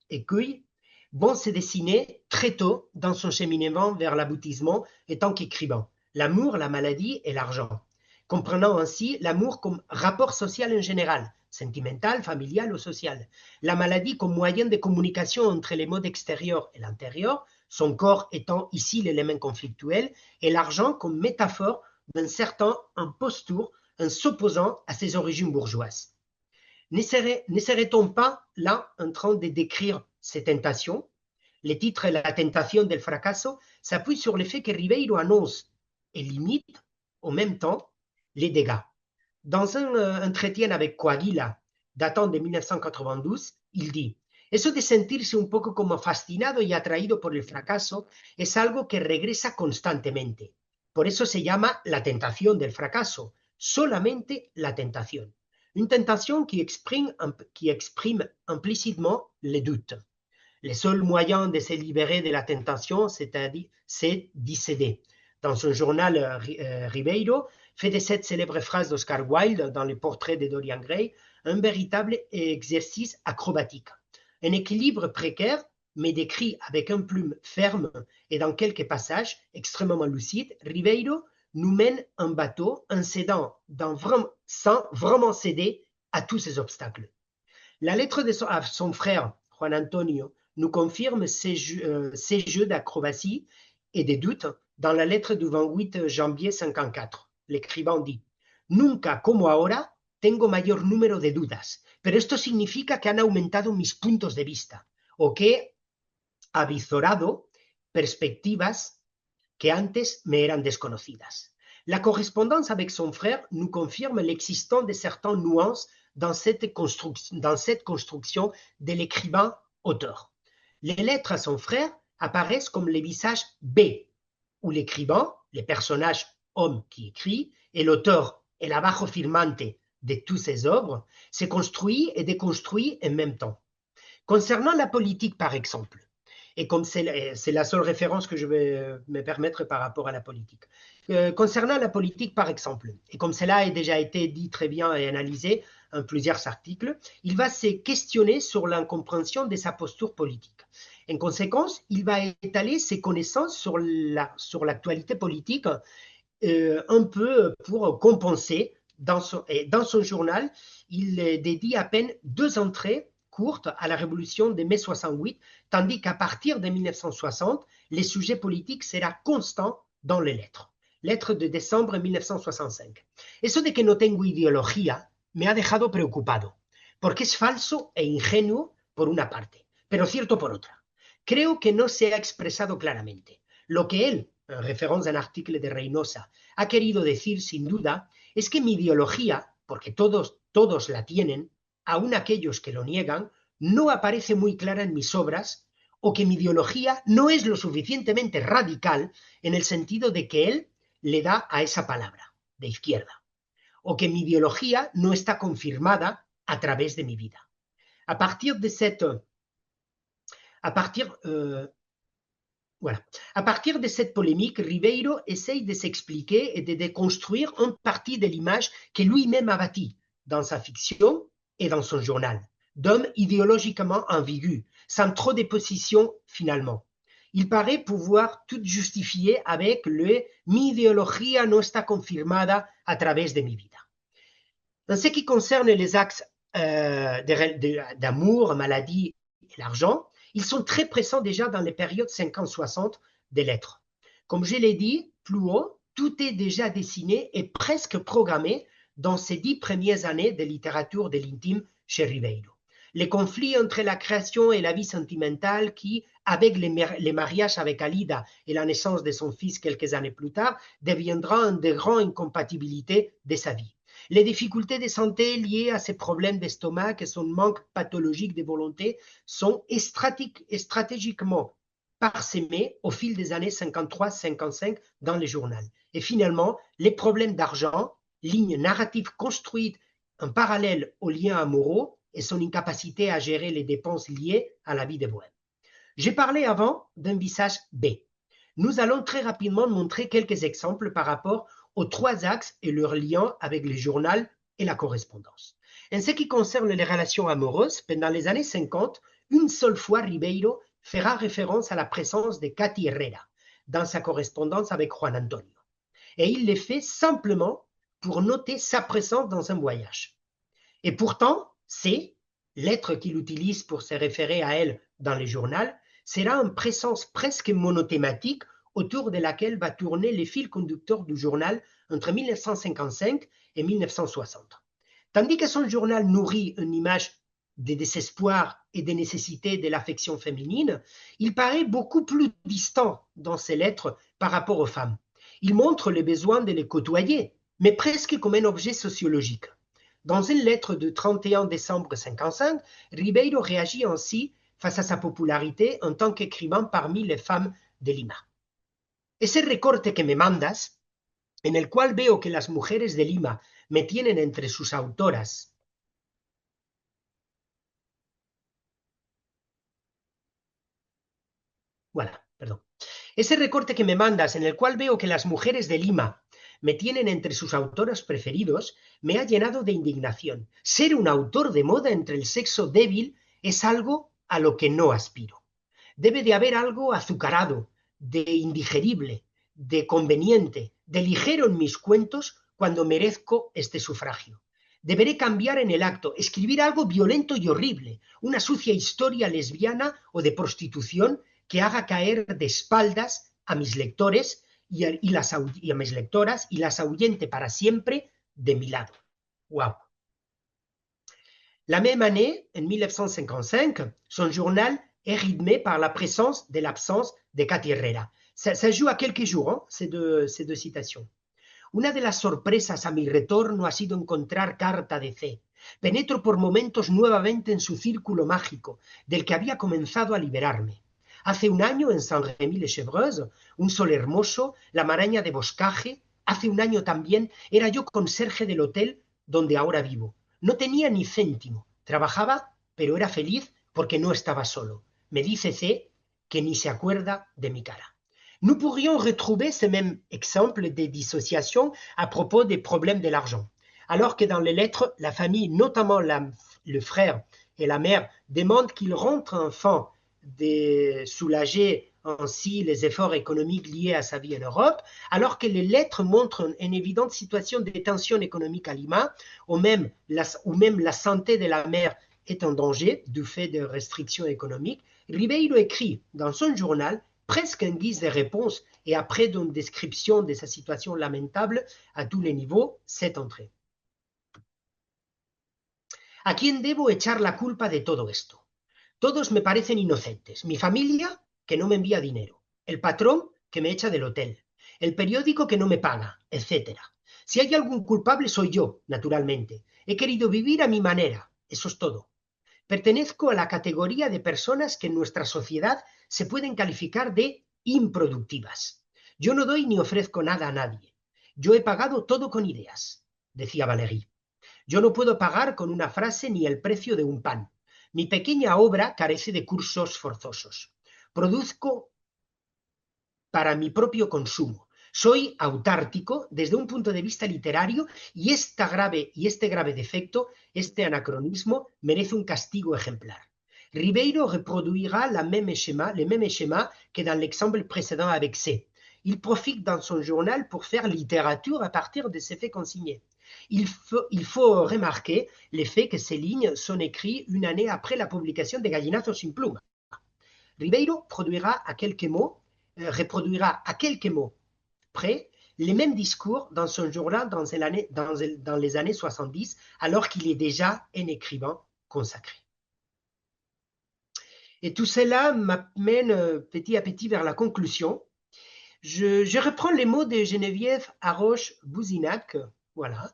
écueils vont se dessiner très tôt dans son cheminement vers l'aboutissement en tant qu'écrivain: l'amour, la maladie et l'argent, comprenant ainsi l'amour comme rapport social en général, sentimental, familial ou social, la maladie comme moyen de communication entre les modes extérieurs et l'intérieur, son corps étant ici l'élément conflictuel, et l'argent comme métaphore d'un certain imposture en s'opposant à ses origines bourgeoises. Ne serait-on pas là en train de décrire ces tentations? Le titre La Tentación del Fracaso s'appuie sur le fait que Ribeiro annonce et limite en même temps les dégâts. Dans un entretien avec Coaguila datant de 1992, il dit: Eso de sentirse un poco como fascinado y atraído por el fracaso es algo que regresa constantemente. Por eso se llama la tentación del fracaso, solamente la tentación. Une tentation qui exprime implicitement les doutes. Le seul moyen de se libérer de la tentation, c'est d'y céder. Dans son journal, Ribeiro fait de cette célèbre phrase d'Oscar Wilde dans le portrait de Dorian Gray un véritable exercice acrobatique. Un équilibre précaire, mais décrit avec un plume ferme et dans quelques passages extrêmement lucides, Ribeiro nous mène en bateau en cédant sans vraiment céder à tous ces obstacles. La lettre à son frère, Juan Antonio, nous confirme ces jeux d'acrobatie et de doutes dans la lettre du 28 janvier 54. L'écrivain dit: Nunca como ahora tengo mayor número de dudas, pero esto significa que han aumentado mis puntos de vista, o que avizorado perspectivas que antes me eran desconocidas. La correspondance avec son frère nous confirme l'existence de certaines nuances dans cette construction de l'écrivain-auteur. Les lettres à son frère apparaissent comme les visages B, où l'écrivain, le personnage homme qui écrit, et l'auteur et la bajo firmante de toutes ses œuvres, se construit et déconstruit en même temps. Concernant la politique, par exemple, et comme c'est la seule référence que je vais me permettre par rapport à la politique. Concernant la politique, par exemple, et comme cela a déjà été dit très bien et analysé en plusieurs articles, il va se questionner sur l'incompréhension de sa posture politique. En conséquence, il va étaler ses connaissances sur l'actualité politique un peu pour compenser. Dans son journal, il dédie à peine 2 entrées courte à la révolution de mai 68, tandis qu'à partir de 1960, les sujets politiques seront constants dans les lettres. Lettres de décembre 1965. Eso de que no tengo ideología me ha dejado preocupado, porque es falso e ingenuo por una parte, pero cierto por otra. Creo que no se ha expresado claramente. Lo que él, en referencia a un artículo de Reynosa, ha querido decir sin duda es que mi ideología, porque todos la tienen, aun aquellos que lo niegan, no aparece muy clara en mis obras, o que mi ideología no es lo suficientemente radical en el sentido de que él le da a esa palabra, de izquierda, o que mi ideología no está confirmada a través de mi vida. A partir de cette polémique, Ribeiro essaye de s'expliquer et de déconstruire une partie de l'image que lui-même a bâtie dans sa fiction et dans son journal, d'homme idéologiquement ambigu, sans trop de positions finalement. Il paraît pouvoir tout justifier avec le « mi ideología no está confirmada a través de mi vida ». En ce qui concerne les axes d'amour, maladie et l'argent, ils sont très présents déjà dans les périodes 50-60 des lettres. Comme je l'ai dit plus haut, tout est déjà dessiné et presque programmé dans ces 10 premières années de littérature de l'intime chez Ribeiro. Les conflits entre la création et la vie sentimentale qui, avec les mariages avec Alida et la naissance de son fils quelques années plus tard, deviendra une des grandes incompatibilités de sa vie. Les difficultés de santé liées à ses problèmes d'estomac et son manque pathologique de volonté sont stratégiquement parsemés au fil des années 53-55 dans le journal. Et finalement, les problèmes d'argent, ligne narrative construite en parallèle aux liens amoureux et son incapacité à gérer les dépenses liées à la vie de bohème. J'ai parlé avant d'un visage B. Nous allons très rapidement montrer quelques exemples par rapport aux 3 axes et leur lien avec le journal et la correspondance. En ce qui concerne les relations amoureuses, pendant les années 50, une seule fois Ribeiro fera référence à la présence de Katy Herrera dans sa correspondance avec Juan Antonio. Et il le fait simplement pour noter sa présence dans un voyage. Et pourtant, ces lettres qu'il utilise pour se référer à elle dans le journal sera une présence presque monothématique autour de laquelle va tourner le fil conducteur du journal entre 1955 et 1960. Tandis que son journal nourrit une image de désespoir et de nécessité de l'affection féminine, il paraît beaucoup plus distant dans ses lettres par rapport aux femmes. Il montre le besoin de les côtoyer, mais presque comme un objet sociologique. Dans une lettre du 31 décembre 1955, Ribeiro réagit ainsi face à sa popularité en tant qu'écrivain parmi les femmes de Lima. Ese recorte que me mandas, en el cual veo que las mujeres de Lima me tienen entre sus autoras. Voilà, perdón. Ese recorte que me mandas, en el cual veo que las mujeres de Lima me tienen entre sus autores preferidos, me ha llenado de indignación. Ser un autor de moda entre el sexo débil es algo a lo que no aspiro. Debe de haber algo azucarado, de indigerible, de conveniente, de ligero en mis cuentos cuando merezco este sufragio. Deberé cambiar en el acto, escribir algo violento y horrible, una sucia historia lesbiana o de prostitución que haga caer de espaldas a mis lectores y a mis lectoras y las ahuyente para siempre de mi lado. Wow. La même année, en 1955, son journal est rythmée par la présence de l'absence de Katy Herrera. Ça joue à quelques jours, hein, ces deux citations. Una de las sorpresas a mi retorno ha sido encontrar Carta de C. Penetro por momentos nuevamente en su círculo mágico, del que había comenzado a liberarme. Hace un año en Saint-Rémy-les-Chevreuse, un sol hermoso, la maraña de boscaje. Hace un año también era yo conserje del hotel donde ahora vivo. No tenía ni céntimo. Trabajaba, pero era feliz porque no estaba solo. Me dice C que ni se acuerda de mi cara. Nous pourrions retrouver ce même exemple de dissociation à propos des problèmes de l'argent. Alors que dans les lettres, la famille, notamment le frère et la mère, demandent qu'il rentre enfin de soulager ainsi les efforts économiques liés à sa vie en Europe, alors que les lettres montrent une évidente situation de tension économique à Lima, ou même la santé de la mère est en danger du fait de restrictions économiques, Ribeiro écrit dans son journal presque en guise de réponse et après une description de sa situation lamentable à tous les niveaux, cette entrée. ¿A quién debo echar la culpa de todo esto? Todos me parecen inocentes. Mi familia, que no me envía dinero. El patrón, que me echa del hotel. El periódico, que no me paga, etc. Si hay algún culpable, soy yo, naturalmente. He querido vivir a mi manera. Eso es todo. Pertenezco a la categoría de personas que en nuestra sociedad se pueden calificar de improductivas. Yo no doy ni ofrezco nada a nadie. Yo he pagado todo con ideas, decía Valéry. Yo no puedo pagar con una frase ni el precio de un pan. Mi pequeña obra carece de cursos forzosos. Produzco para mi propio consumo. Soy autártico desde un punto de vista literario y este grave defecto, este anacronismo, merece un castigo ejemplar. Ribeiro reproduira le même schéma que dans l'exemple précédent avec C. Il profite dans son journal pour faire littérature à partir de ces faits consignés. Il faut remarquer le fait que ces lignes sont écrites une année après la publication de Gallinazo sin pluma. Ribeiro reproduira à quelques mots près les mêmes discours dans son journal dans les années 70, alors qu'il est déjà un écrivain consacré. Et tout cela m'amène petit à petit vers la conclusion. Je reprends les mots de Geneviève Haroche-Bouzinac, voilà,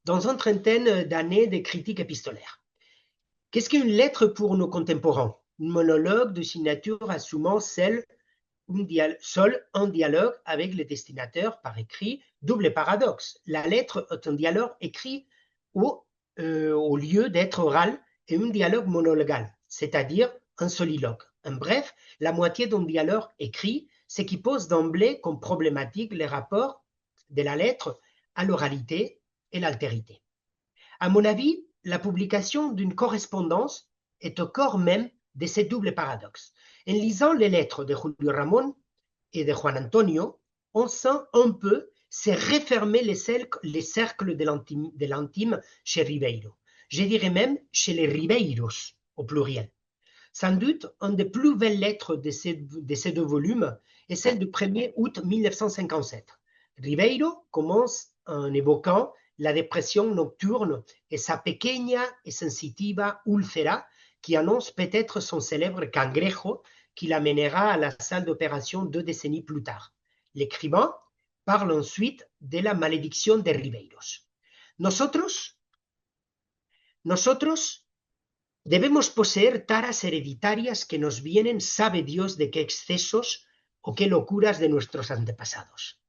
dans une trentaine d'années de critique épistolaire. Qu'est-ce qu'une lettre pour nos contemporains? Un monologue de signature assumant seul un dialogue avec le destinataire par écrit, double paradoxe. La lettre est un dialogue écrit au lieu d'être oral et un dialogue monologal, c'est-à-dire un soliloque. En bref, la moitié d'un dialogue écrit, ce qui pose d'emblée comme problématique les rapports de la lettre à l'oralité et l'altérité. À mon avis, la publication d'une correspondance est au corps même de ce double paradoxe. En lisant les lettres de Julio Ramón et de Juan Antonio, on sent un peu se refermer les cercles de l'intime chez Ribeiro. Je dirais même chez les Ribeiros, au pluriel. Sans doute, une des plus belles lettres de ces deux volumes est celle du 1er août 1957. Ribeiro commence en évoquant la dépression nocturne et sa pequeña et sensitiva úlcera qui annonce peut-être son célèbre cangrejo qui l'amènera à la salle d'opération 2 décennies plus tard. L'écrivain parle ensuite de la malédiction de Ribeiros. Nosotros debemos poseer taras hereditarias que nos vienen sabe Dios de qué excesos o qué locuras de nuestros antepasados.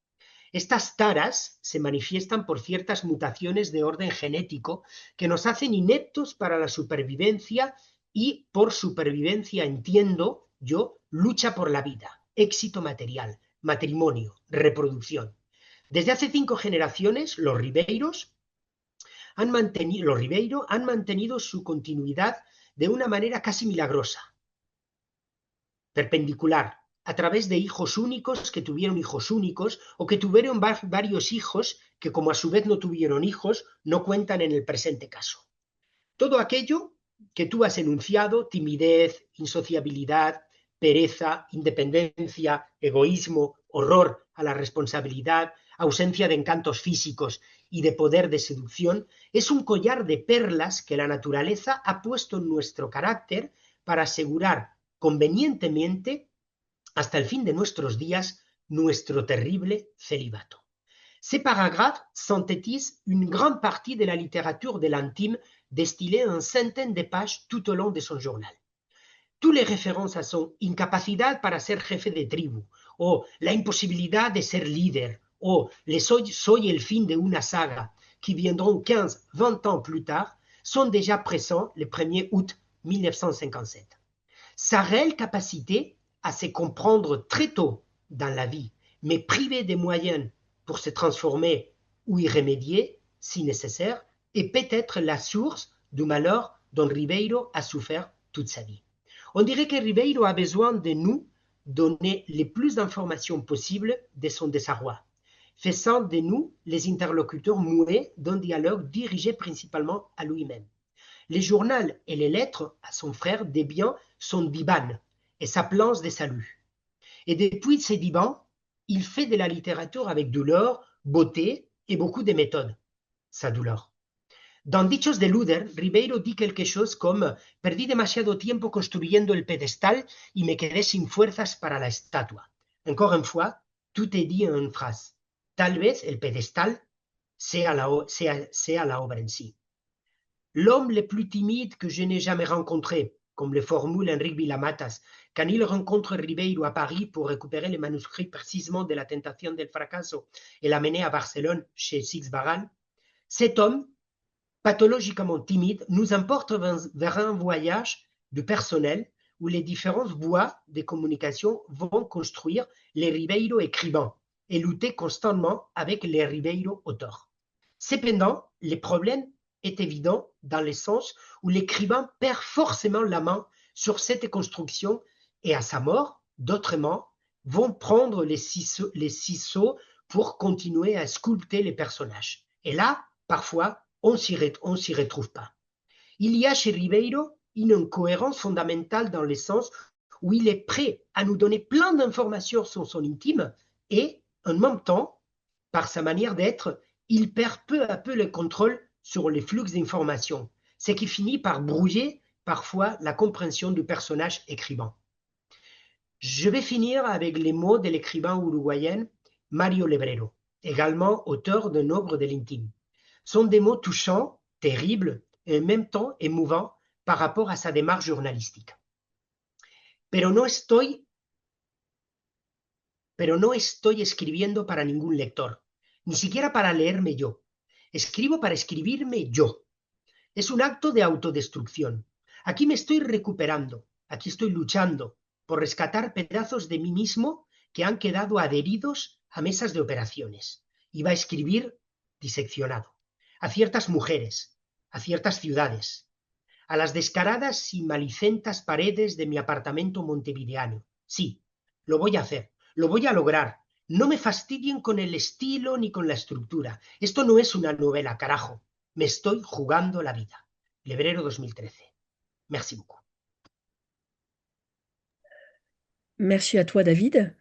Estas taras se manifiestan por ciertas mutaciones de orden genético que nos hacen ineptos para la supervivencia y por supervivencia entiendo yo lucha por la vida, éxito material, matrimonio, reproducción. Desde hace 5 generaciones los Ribeiro han mantenido su continuidad de una manera casi milagrosa, perpendicular, a través de hijos únicos que tuvieron hijos únicos o que tuvieron varios hijos que como a su vez no tuvieron hijos, no cuentan en el presente caso. Todo aquello que tú has enunciado, timidez, insociabilidad, pereza, independencia, egoísmo, horror a la responsabilidad, ausencia de encantos físicos y de poder de seducción, es un collar de perlas que la naturaleza ha puesto en nuestro carácter para asegurar convenientemente hasta el fin de nuestros días nuestro terrible celibato. Ces paragraphes synthétisent une grande partie de la littérature de l'intime distillée en centaines de pages tout au long de son journal. Toutes les références à son incapacidad para ser jefe de tribu, o la imposibilidad de ser líder, o le soy el fin de una saga, qui viendront 15, 20 ans plus tard, sont déjà présents le 1er août 1957. Sa réelle capacité à se comprendre très tôt dans la vie, mais privé des moyens pour se transformer ou y remédier, si nécessaire, est peut-être la source du malheur dont Ribeiro a souffert toute sa vie. On dirait que Ribeiro a besoin de nous donner le plus d'informations possibles de son désarroi, faisant de nous les interlocuteurs muets d'un dialogue dirigé principalement à lui-même. Les journaux et les lettres à son frère Debian sont d'Iban et sa planche de salut. Et depuis ces 10 ans, il fait de la littérature avec douleur, beauté et beaucoup de méthodes. Sa douleur. Dans Dichos de Luder, Ribeiro dit quelque chose comme « Perdí demasiado tiempo construyendo el pedestal y me quedé sin fuerzas para la estatua ». Encore une fois, tout est dit en une phrase. Tal vez el pedestal sea la obra en sí. L'homme le plus timide que je n'ai jamais rencontré, comme le formule Enrique Vilamatas, quand il rencontre Ribeiro à Paris pour récupérer le manuscrit précisément de la Tentación del Fracaso et l'amener à Barcelone chez Six Barral, cet homme, pathologiquement timide, nous emporte vers un voyage du personnel où les différentes voies de communication vont construire les Ribeiro écrivains et lutter constamment avec les Ribeiro auteurs. Cependant, le problème est évident dans le sens où l'écrivain perd forcément la main sur cette construction et à sa mort, d'autres mains vont prendre les ciseaux pour continuer à sculpter les personnages. Et là, parfois, on ne s'y retrouve pas. Il y a chez Ribeiro une incohérence fondamentale dans le sens où il est prêt à nous donner plein d'informations sur son intime et, en même temps, par sa manière d'être, il perd peu à peu le contrôle sur les flux d'informations, ce qui finit par brouiller parfois la compréhension du personnage écrivain. Je vais finir avec les mots de l'écrivain uruguayen Mario Lebrero, également auteur de Nombre de l'intime. Sont des mots touchants, terribles et en même temps émouvants par rapport à sa démarche journalistique. Pero no estoy escribiendo para ningún lector, ni siquiera para leerme yo. Escribo para escribirme yo. Es un acto de autodestrucción. Aquí me estoy recuperando, aquí estoy luchando por rescatar pedazos de mí mismo que han quedado adheridos a mesas de operaciones. Iba a escribir diseccionado. A ciertas mujeres, a ciertas ciudades, a las descaradas y malicentas paredes de mi apartamento montevideano. Sí, lo voy a hacer, lo voy a lograr. No me fastidien con el estilo ni con la estructura. Esto no es una novela, carajo. Me estoy jugando la vida. Febrero 2013. Merci beaucoup. Merci à toi, David.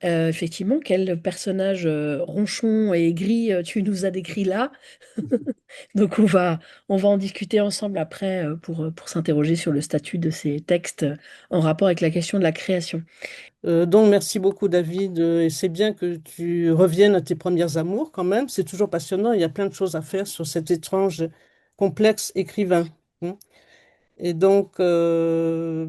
Effectivement, quel personnage ronchon et aigri tu nous as décrit là. Donc on va en discuter ensemble après pour s'interroger sur le statut de ces textes en rapport avec la question de la création. Donc, merci beaucoup, David. Et c'est bien que tu reviennes à tes premières amours quand même. C'est toujours passionnant. Il y a plein de choses à faire sur cet étrange, complexe écrivain. Hein. Et donc, ce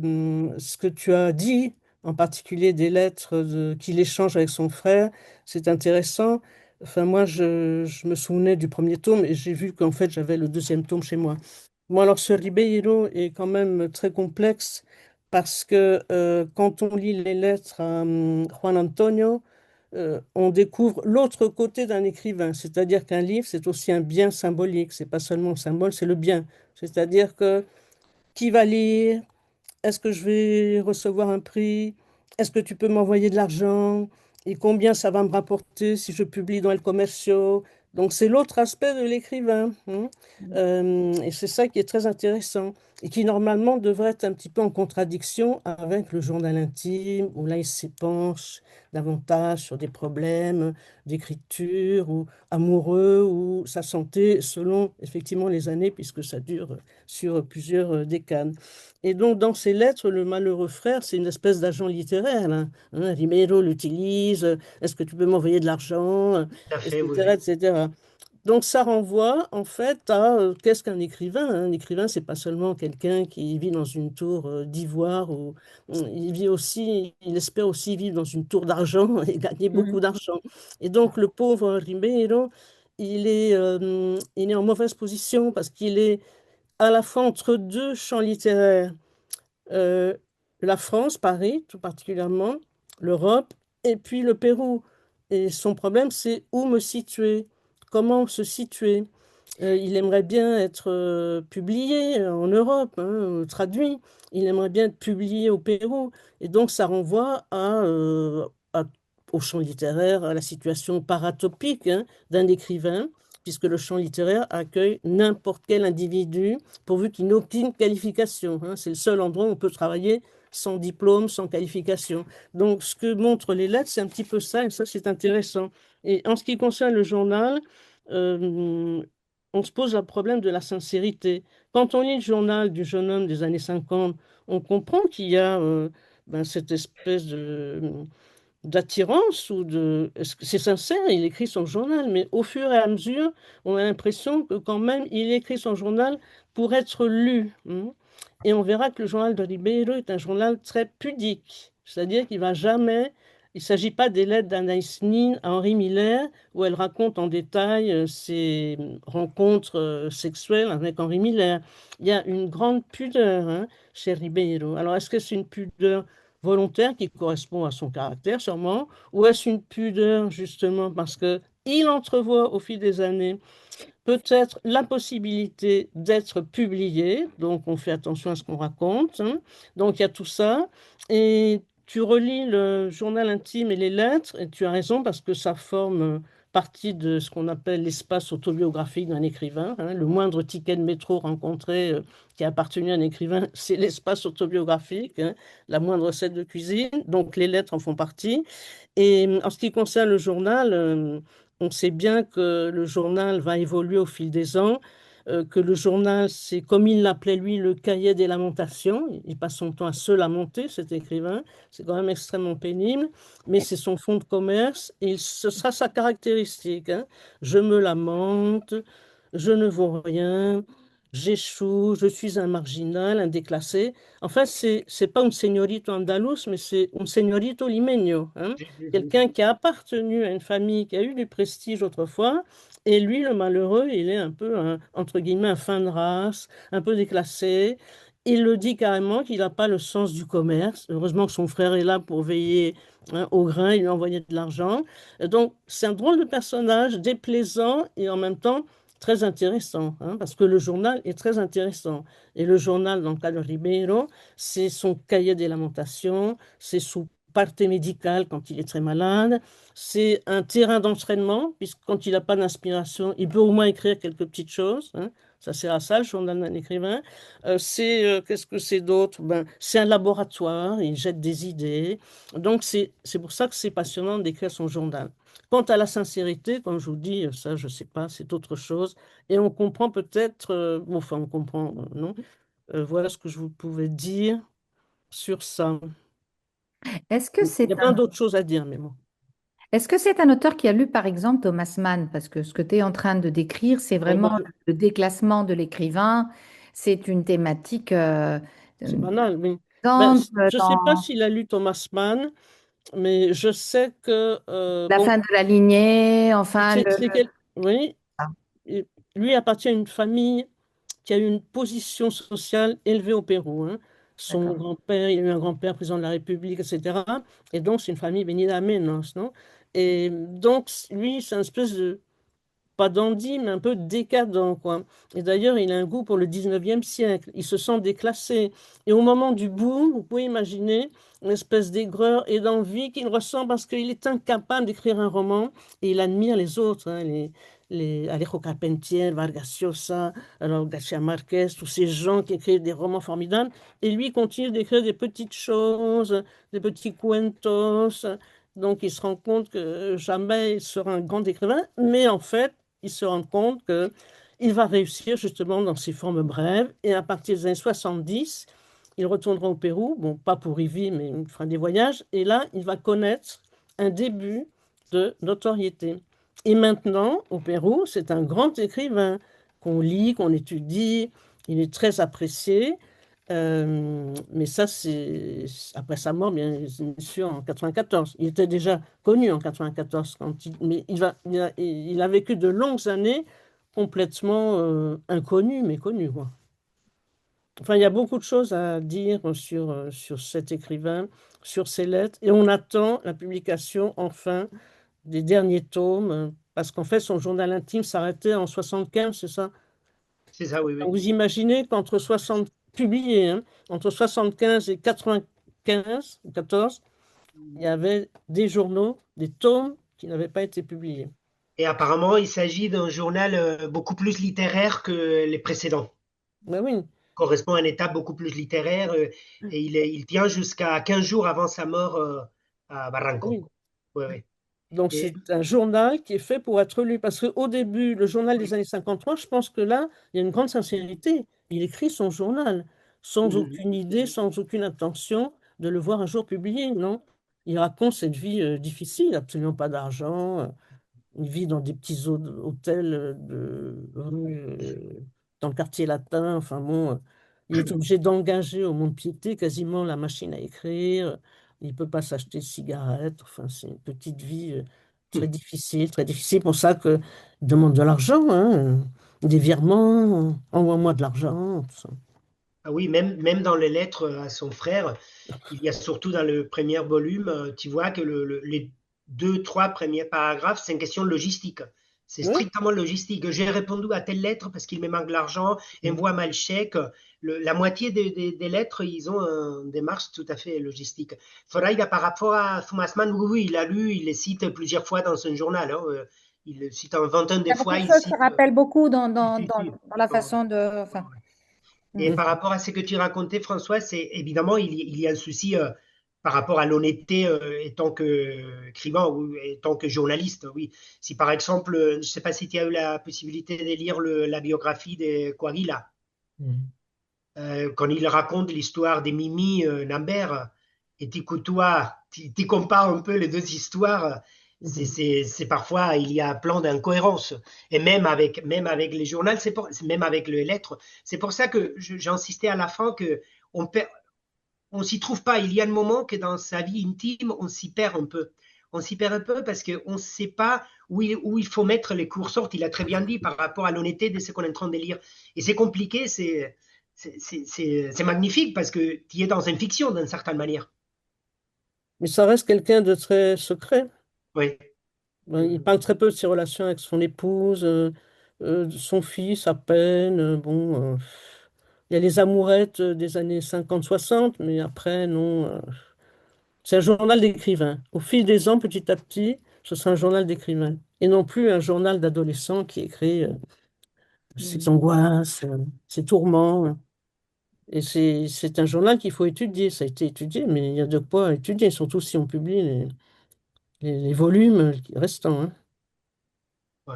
que tu as dit, en particulier des lettres qu'il échange avec son frère, c'est intéressant. Enfin, moi, je me souvenais du premier tome et j'ai vu qu'en fait, j'avais le deuxième tome chez moi. Bon, alors, ce Ribeiro est quand même très complexe parce que quand on lit les lettres à Juan Antonio, on découvre l'autre côté d'un écrivain. C'est-à-dire qu'un livre, c'est aussi un bien symbolique. C'est pas seulement le symbole, c'est le bien. C'est-à-dire que qui va lire? Est-ce que je vais recevoir un prix? Est-ce que tu peux m'envoyer de l'argent? Et combien ça va me rapporter si je publie dans El Comercio? Donc c'est l'autre aspect de l'écrivain. Hein. Et c'est ça qui est très intéressant et qui normalement devrait être un petit peu en contradiction avec le journal intime où là il s'épanche davantage sur des problèmes d'écriture, ou amoureux, ou sa santé, selon effectivement les années, puisque ça dure sur plusieurs décades. Et donc, dans ses lettres, le malheureux frère, c'est une espèce d'agent littéraire, hein. Ribeiro l'utilise, est-ce que tu peux m'envoyer de l'argent, Tout à fait, oui, etc., oui. etc. Donc ça renvoie en fait à qu'est-ce qu'un écrivain, hein. Un écrivain, c'est pas seulement quelqu'un qui vit dans une tour d'ivoire, ou il vit aussi, il espère aussi vivre dans une tour d'argent et gagner beaucoup Mhm. d'argent. Et donc le pauvre Ribeiro, il est en mauvaise position parce qu'il est à la fois entre deux champs littéraires, euh, la France, Paris tout particulièrement, l'Europe, et puis le Pérou. Et son problème, c'est où me situer, comment se situer. Il aimerait bien être publié en Europe, hein, traduit. Il aimerait bien être publié au Pérou. Et donc, ça renvoie à- au champ littéraire, à la situation paratopique, hein, d'un écrivain, puisque le champ littéraire accueille n'importe quel individu, pourvu qu'il n'ait aucune qualification, hein. C'est le seul endroit où on peut travailler sans diplôme, sans qualification. Donc, ce que montrent les lettres, c'est un petit peu ça, et ça, c'est intéressant. Et en ce qui concerne le journal, euh, on se pose le problème de la sincérité. Quand on lit le journal du jeune homme des années 50, on comprend qu'il y a cette espèce d'attirance ou de... C'est sincère, il écrit son journal, mais au fur et à mesure, on a l'impression que quand même, il écrit son journal pour être lu, hein. Et on verra que le journal de Ribeiro est un journal très pudique, c'est-à-dire qu'il va jamais... Il ne s'agit pas des lettres d'Anaïs Nin à Henri Miller, où elle raconte en détail ses rencontres sexuelles avec Henri Miller. Il y a une grande pudeur, hein, chez Ribeiro. Alors, est-ce que c'est une pudeur volontaire qui correspond à son caractère sûrement, ou est-ce une pudeur justement parce que il entrevoit au fil des années peut-être la possibilité d'être publié, donc on fait attention à ce qu'on raconte, hein. Donc il y a tout ça, et tu relis le journal intime et les lettres, et tu as raison parce que ça forme partie de ce qu'on appelle l'espace autobiographique d'un écrivain, hein. Le moindre ticket de métro rencontré qui a appartenu à un écrivain, c'est l'espace autobiographique, hein. La moindre recette de cuisine, donc les lettres en font partie. Et en ce qui concerne le journal, on sait bien que le journal va évoluer au fil des ans, que le journal, c'est comme il l'appelait lui, le cahier des lamentations. Il passe son temps à se lamenter, cet écrivain. C'est quand même extrêmement pénible, mais c'est son fonds de commerce et ce sera sa caractéristique, hein. Je me lamente, je ne vaux rien, j'échoue, je suis un marginal, un déclassé. En fait, c'est pas un señorito andaluz, mais c'est un señorito limeño, hein. Quelqu'un qui a appartenu à une famille qui a eu du prestige autrefois, et lui, le malheureux, il est un peu, entre guillemets, un fin de race, un peu déclassé. Il le dit carrément qu'il n'a pas le sens du commerce. Heureusement que son frère est là pour veiller, hein, au grain, il lui envoyait de l'argent. Donc, c'est un drôle de personnage, déplaisant et en même temps très intéressant, hein, parce que le journal est très intéressant. Et le journal, dans le cas de Ribeiro, c'est son cahier des lamentations, c'est son parte médicale quand il est très malade, c'est un terrain d'entraînement, puisque quand il n'a pas d'inspiration, il peut au moins écrire quelques petites choses, hein. Ça sert à ça, le journal d'un écrivain. Qu'est-ce que c'est d'autre? Ben, c'est un laboratoire, il jette des idées. Donc, c'est pour ça que c'est passionnant d'écrire son journal. Quant à la sincérité, comme je vous dis, ça, je ne sais pas, c'est autre chose. Et on comprend peut-être, bon, enfin, on comprend, non? Voilà ce que je vous pouvais dire sur ça. Est-ce que Il y c'est a plein d'autres choses à dire, mais bon. est-ce que c'est un auteur qui a lu, par exemple, Thomas Mann? Parce que ce que tu es en train de décrire, c'est Bon, vraiment le déclassement de l'écrivain. C'est une thématique c'est banal, oui. Ben, présente je ne sais pas dans s'il a lu Thomas Mann, mais je sais que, la bon, fin de la lignée, enfin, oui, et lui appartient à une famille qui a eu une position sociale élevée au Pérou, hein. Son D'accord. grand-père, il a eu un grand-père président de la République, etc. Et donc, c'est une famille venida menos, non? Et donc, lui, c'est une espèce de, pas dandy, mais un peu décadent, quoi. Et d'ailleurs, il a un goût pour le 19e siècle. Il se sent déclassé. Et au moment du boom, vous pouvez imaginer une espèce d'aigreur et d'envie qu'il ressent parce qu'il est incapable d'écrire un roman et il admire les autres, hein, les Alejo Carpentier, Vargas Llosa, alors Garcia Marquez, tous ces gens qui écrivent des romans formidables. Et lui continue d'écrire des petites choses, des petits cuentos. Donc, il se rend compte que jamais il sera un grand écrivain, mais en fait, il se rend compte que il va réussir justement dans ses formes brèves. Et à partir des années 70, il retournera au Pérou, bon, pas pour y vivre, mais il fera des voyages. Et là, il va connaître un début de notoriété. Et maintenant, au Pérou, c'est un grand écrivain qu'on lit, qu'on étudie. Il est très apprécié. Mais ça, c'est après sa mort, bien sûr, en 94. Il était déjà connu en 94, mais il a vécu de longues années complètement inconnu, mais connu, quoi. Enfin, il y a beaucoup de choses à dire sur cet écrivain, sur ses lettres, et on attend la publication, enfin, des derniers tomes, parce qu'en fait, son journal intime s'arrêtait en 75, c'est ça? C'est ça, oui, Donc, oui. vous imaginez qu'entre 60, publié, hein, entre 75 et 95, 14, il y avait des journaux, des tomes qui n'avaient pas été publiés. Et apparemment, il s'agit d'un journal beaucoup plus littéraire que les précédents. Ben oui, Correspond à une étape beaucoup plus littéraire et il tient jusqu'à 15 jours avant sa mort à Barranco. oui. Ouais, ouais. Donc, Et, c'est un journal qui est fait pour être lu. Parce qu'au début, le journal des années 53, je pense que là, il y a une grande sincérité. Il écrit son journal sans Mhm. aucune idée, sans aucune intention de le voir un jour publié, non? Il raconte cette vie difficile, absolument pas d'argent. Il vit dans des petits hôtels dans le quartier latin. Enfin bon, il est obligé d'engager au mont-de-piété quasiment la machine à écrire. Il ne peut pas s'acheter de cigarettes. Enfin, c'est une petite vie très difficile, très difficile. Pour ça qu'il demande de l'argent, hein, des virements, envoie-moi de l'argent, tout ça. Ah oui, même dans les lettres à son frère, il y a surtout dans le premier volume, tu vois que les deux, trois premiers paragraphes, c'est une question de logistique. C'est Oui, strictement logistique. J'ai répondu à telle lettre parce qu'il me manque de l'argent, envoie-moi le chèque. La moitié des lettres, ils ont une démarche tout à fait logistique. Ferreira, par rapport à Thomas Mann, oui, oui, il a lu, il les cite plusieurs fois dans son journal, hein. Il le cite en vingtaine Il de y a beaucoup fois, de il choses qui cite. rappellent beaucoup Si, si. dans la Ouais, façon de... ouais. Enfin, Et hmm. par rapport à ce que tu racontais, François, c'est évidemment, il y a un souci par rapport à l'honnêteté étant qu'écrivain ou étant que journaliste. Oui. Si par exemple, je ne sais pas si tu as eu la possibilité de lire la biographie de Coahuila, Mhm. quand il raconte l'histoire de Mimi Lambert, et tu côtoies, tu compares un peu les deux histoires, Mhm. c'est parfois, il y a plein d'incohérences. Et même avec les journaux, même avec les lettres. C'est pour ça que j'ai insisté à la fin que on s'y trouve pas. Il y a un moment que dans sa vie intime, on s'y perd un peu. On s'y perd un peu parce qu'on ne sait pas où il faut mettre les curseurs. Il a très bien dit par rapport à l'honnêteté de ce qu'on est en train de lire. Et c'est compliqué, c'est magnifique parce que tu es dans une fiction d'une certaine manière. Mais ça reste quelqu'un de très secret. Oui. Ben, il parle très peu de ses relations avec son épouse, de son fils à peine. Il y a les amourettes des années 50-60, mais après, non. C'est un journal d'écrivain. Au fil des ans, petit à petit, ce sera un journal d'écrivain. Et non plus un journal d'adolescent qui écrit ses Mm. angoisses, ses tourments. Et c'est un journal qu'il faut étudier. Ça a été étudié, mais il y a de quoi étudier, surtout si on publie les volumes restants, hein.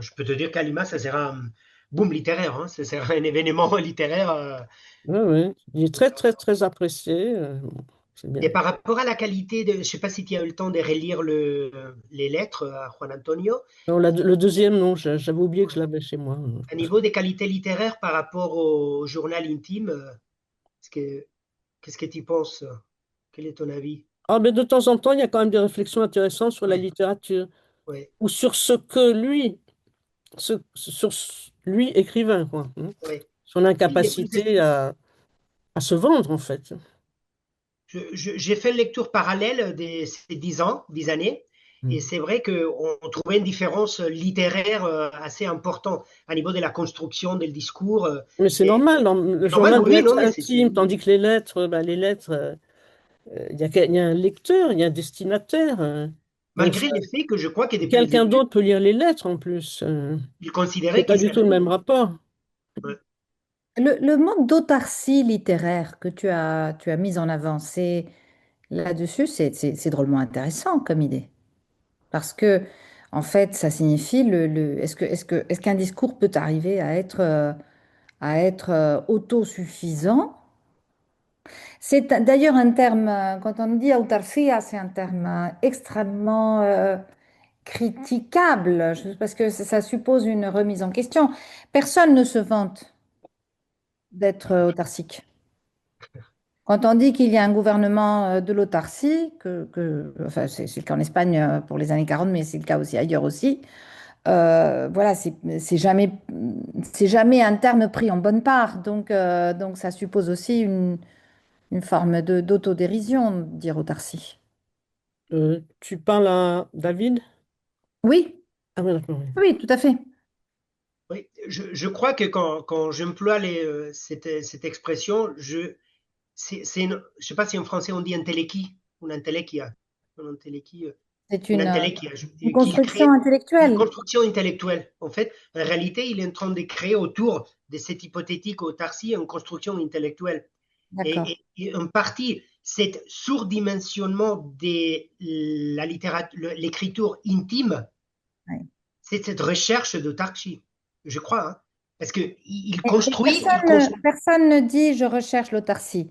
Je peux te dire qu'à Lima, ça sera un boom littéraire, hein. Ça sera un événement littéraire. Ouais, ouais. Il est très, très, très apprécié. Bon, c'est bien. Et par rapport à la qualité je ne sais pas si tu as eu le temps de relire les lettres à Juan Antonio, Non, le deuxième, non, j'avais oublié que je l'avais chez moi. à niveau des qualités littéraires par rapport au journal intime, qu'est-ce que qu'est-ce que tu penses? Quel est ton avis? Ah, mais de temps en temps, il y a quand même des réflexions intéressantes sur la Oui, littérature oui, ou sur ce que lui, lui écrivain, quoi, hein. oui. Son Oui, et puis incapacité à se vendre, en fait. j'ai fait une lecture parallèle de ces 10 ans, 10 années, et Mm. c'est vrai qu'on trouvait une différence littéraire assez importante à niveau de la construction del discours. Mais c'est Et normal, le c'est normal, journal oui, doit oui, non, être mais intime, tandis que les lettres, bah, il y a un lecteur, il y a un destinataire. Donc, malgré le fait que je crois que depuis le quelqu'un début, d'autre peut lire les lettres en plus. il C'est considérait pas qu'il du tout le s'agit. même rapport. Ouais. Le manque d'autarcie littéraire que tu as mis en avant, c'est là-dessus, c'est drôlement intéressant comme idée. Parce que, en fait, ça signifie est-ce qu'un discours peut arriver à être autosuffisant? C'est d'ailleurs un terme, quand on dit autarcia, c'est un terme extrêmement critiquable, parce que ça suppose une remise en question. Personne ne se vante d'être autarcique. Quand on dit qu'il y a un gouvernement de l'autarcie, enfin, c'est le cas en Espagne pour les années 40, mais c'est le cas aussi ailleurs aussi, voilà, c'est jamais un terme pris en bonne part. Donc ça suppose aussi une forme d'autodérision, dire autarcie. Tu parles à David? Oui, Ah oui, d'accord. Oui. oui, tout à fait. Oui, je crois que quand j'emploie cette expression, je sais pas si en français on dit enteleki, un entelequia, un enteleki, C'est un entelequia, une qu'il construction crée une intellectuelle. construction intellectuelle. En fait, en réalité, il est en train de créer autour de cette hypothétique autarcie une construction intellectuelle. D'accord. Et en partie, cet surdimensionnement de la littérature, l'écriture intime, Ouais. c'est cette recherche d'autarcie, je crois, hein. Parce que Mais il construit. personne ne dit je recherche l'autarcie,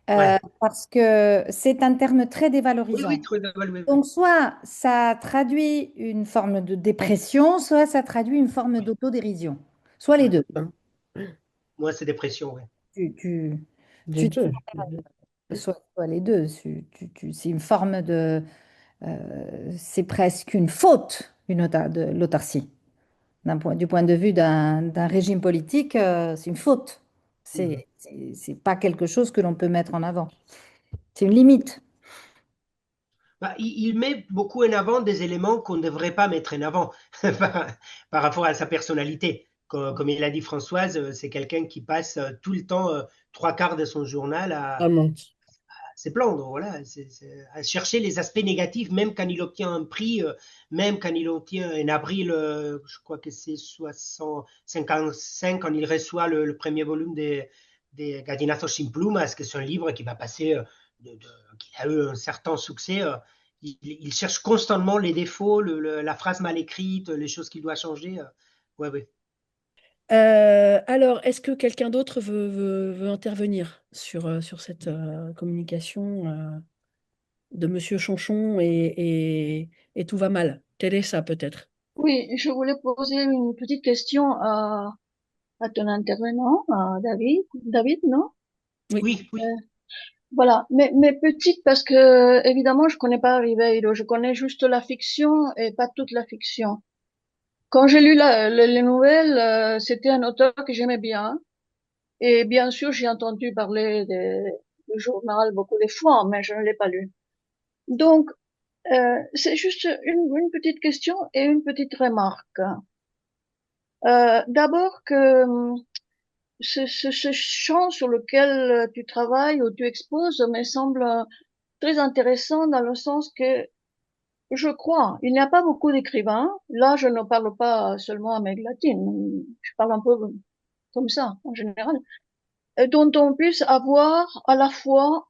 Ouais. parce que c'est un terme très Oui, oui, dévalorisant. très évalué. Donc, soit ça traduit une forme de dépression, soit ça traduit une forme Ouais, d'autodérision. Soit les ouais. deux. Hein, Moi, c'est dépression, ouais. Tu, tu, les tu, deux. Les deux. soit les deux. C'est une forme c'est presque une faute, de l'autarcie. Du point de vue d'un régime politique, c'est une faute. Mhm. C'est pas quelque chose que l'on peut mettre en avant. C'est une limite. Bah, il met beaucoup en avant des éléments qu'on ne devrait pas mettre en avant par, par rapport à sa personnalité. Comme il a dit Françoise, c'est quelqu'un qui passe tout le temps, trois quarts de son journal Ah, monte. c'est plaindre, voilà, à chercher les aspects négatifs, même quand il obtient un prix, même quand il obtient un avril, je crois que c'est 55 quand il reçoit le premier volume des Gallinazos sin Plumas, que c'est un livre qui va passer, qui a eu un certain succès. Il cherche constamment les défauts, la phrase mal écrite, les choses qu'il doit changer. Ouais, ouais. Alors, est-ce que quelqu'un d'autre veut intervenir sur cette communication de Monsieur Chanchon et tout va mal? Quel est ça peut-être? Oui, je voulais poser une petite question à ton intervenant, à David. David, non? Oui. Oui, oui. Voilà, mais petite parce que évidemment je connais pas Ribeiro, je connais juste la fiction et pas toute la fiction. Quand j'ai lu les nouvelles, c'était un auteur que j'aimais bien et bien sûr j'ai entendu parler du journal beaucoup de fois, mais je ne l'ai pas lu. Donc c'est juste une petite question et une petite remarque. D'abord que ce champ sur lequel tu travailles ou tu exposes me semble très intéressant dans le sens que je crois, il n'y a pas beaucoup d'écrivains. Là, je ne parle pas seulement Amérique latine. Je parle un peu comme ça, en général, dont on puisse avoir à la fois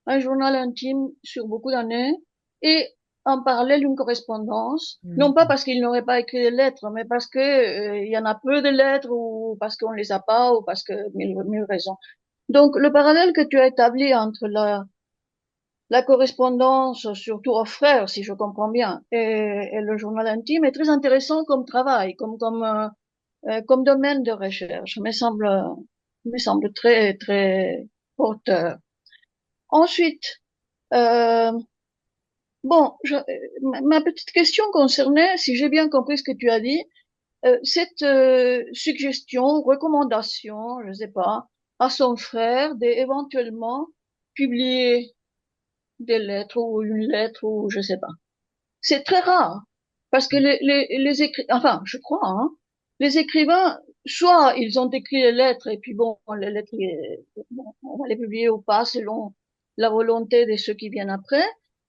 un journal intime sur beaucoup d'années et en parallèle une correspondance. Non pas Mhm. parce qu'il n'aurait pas écrit des lettres, mais parce que il y en a peu de lettres ou parce qu'on les a pas ou parce que mille raisons. Donc, le parallèle que tu as établi entre la correspondance, surtout aux frères, si je comprends bien, et le journal intime est très intéressant comme travail, comme domaine de recherche. Me semble très, très porteur. Ensuite, euh, bon, ma petite question concernait, si j'ai bien compris ce que tu as dit, cette suggestion, recommandation, je ne sais pas, à son frère d'éventuellement publier des lettres ou une lettre ou je sais pas. C'est très rare parce que enfin, je crois, hein, les écrivains, soit ils ont écrit les lettres et puis bon, les lettres, bon, on va les publier ou pas selon la volonté de ceux qui viennent après,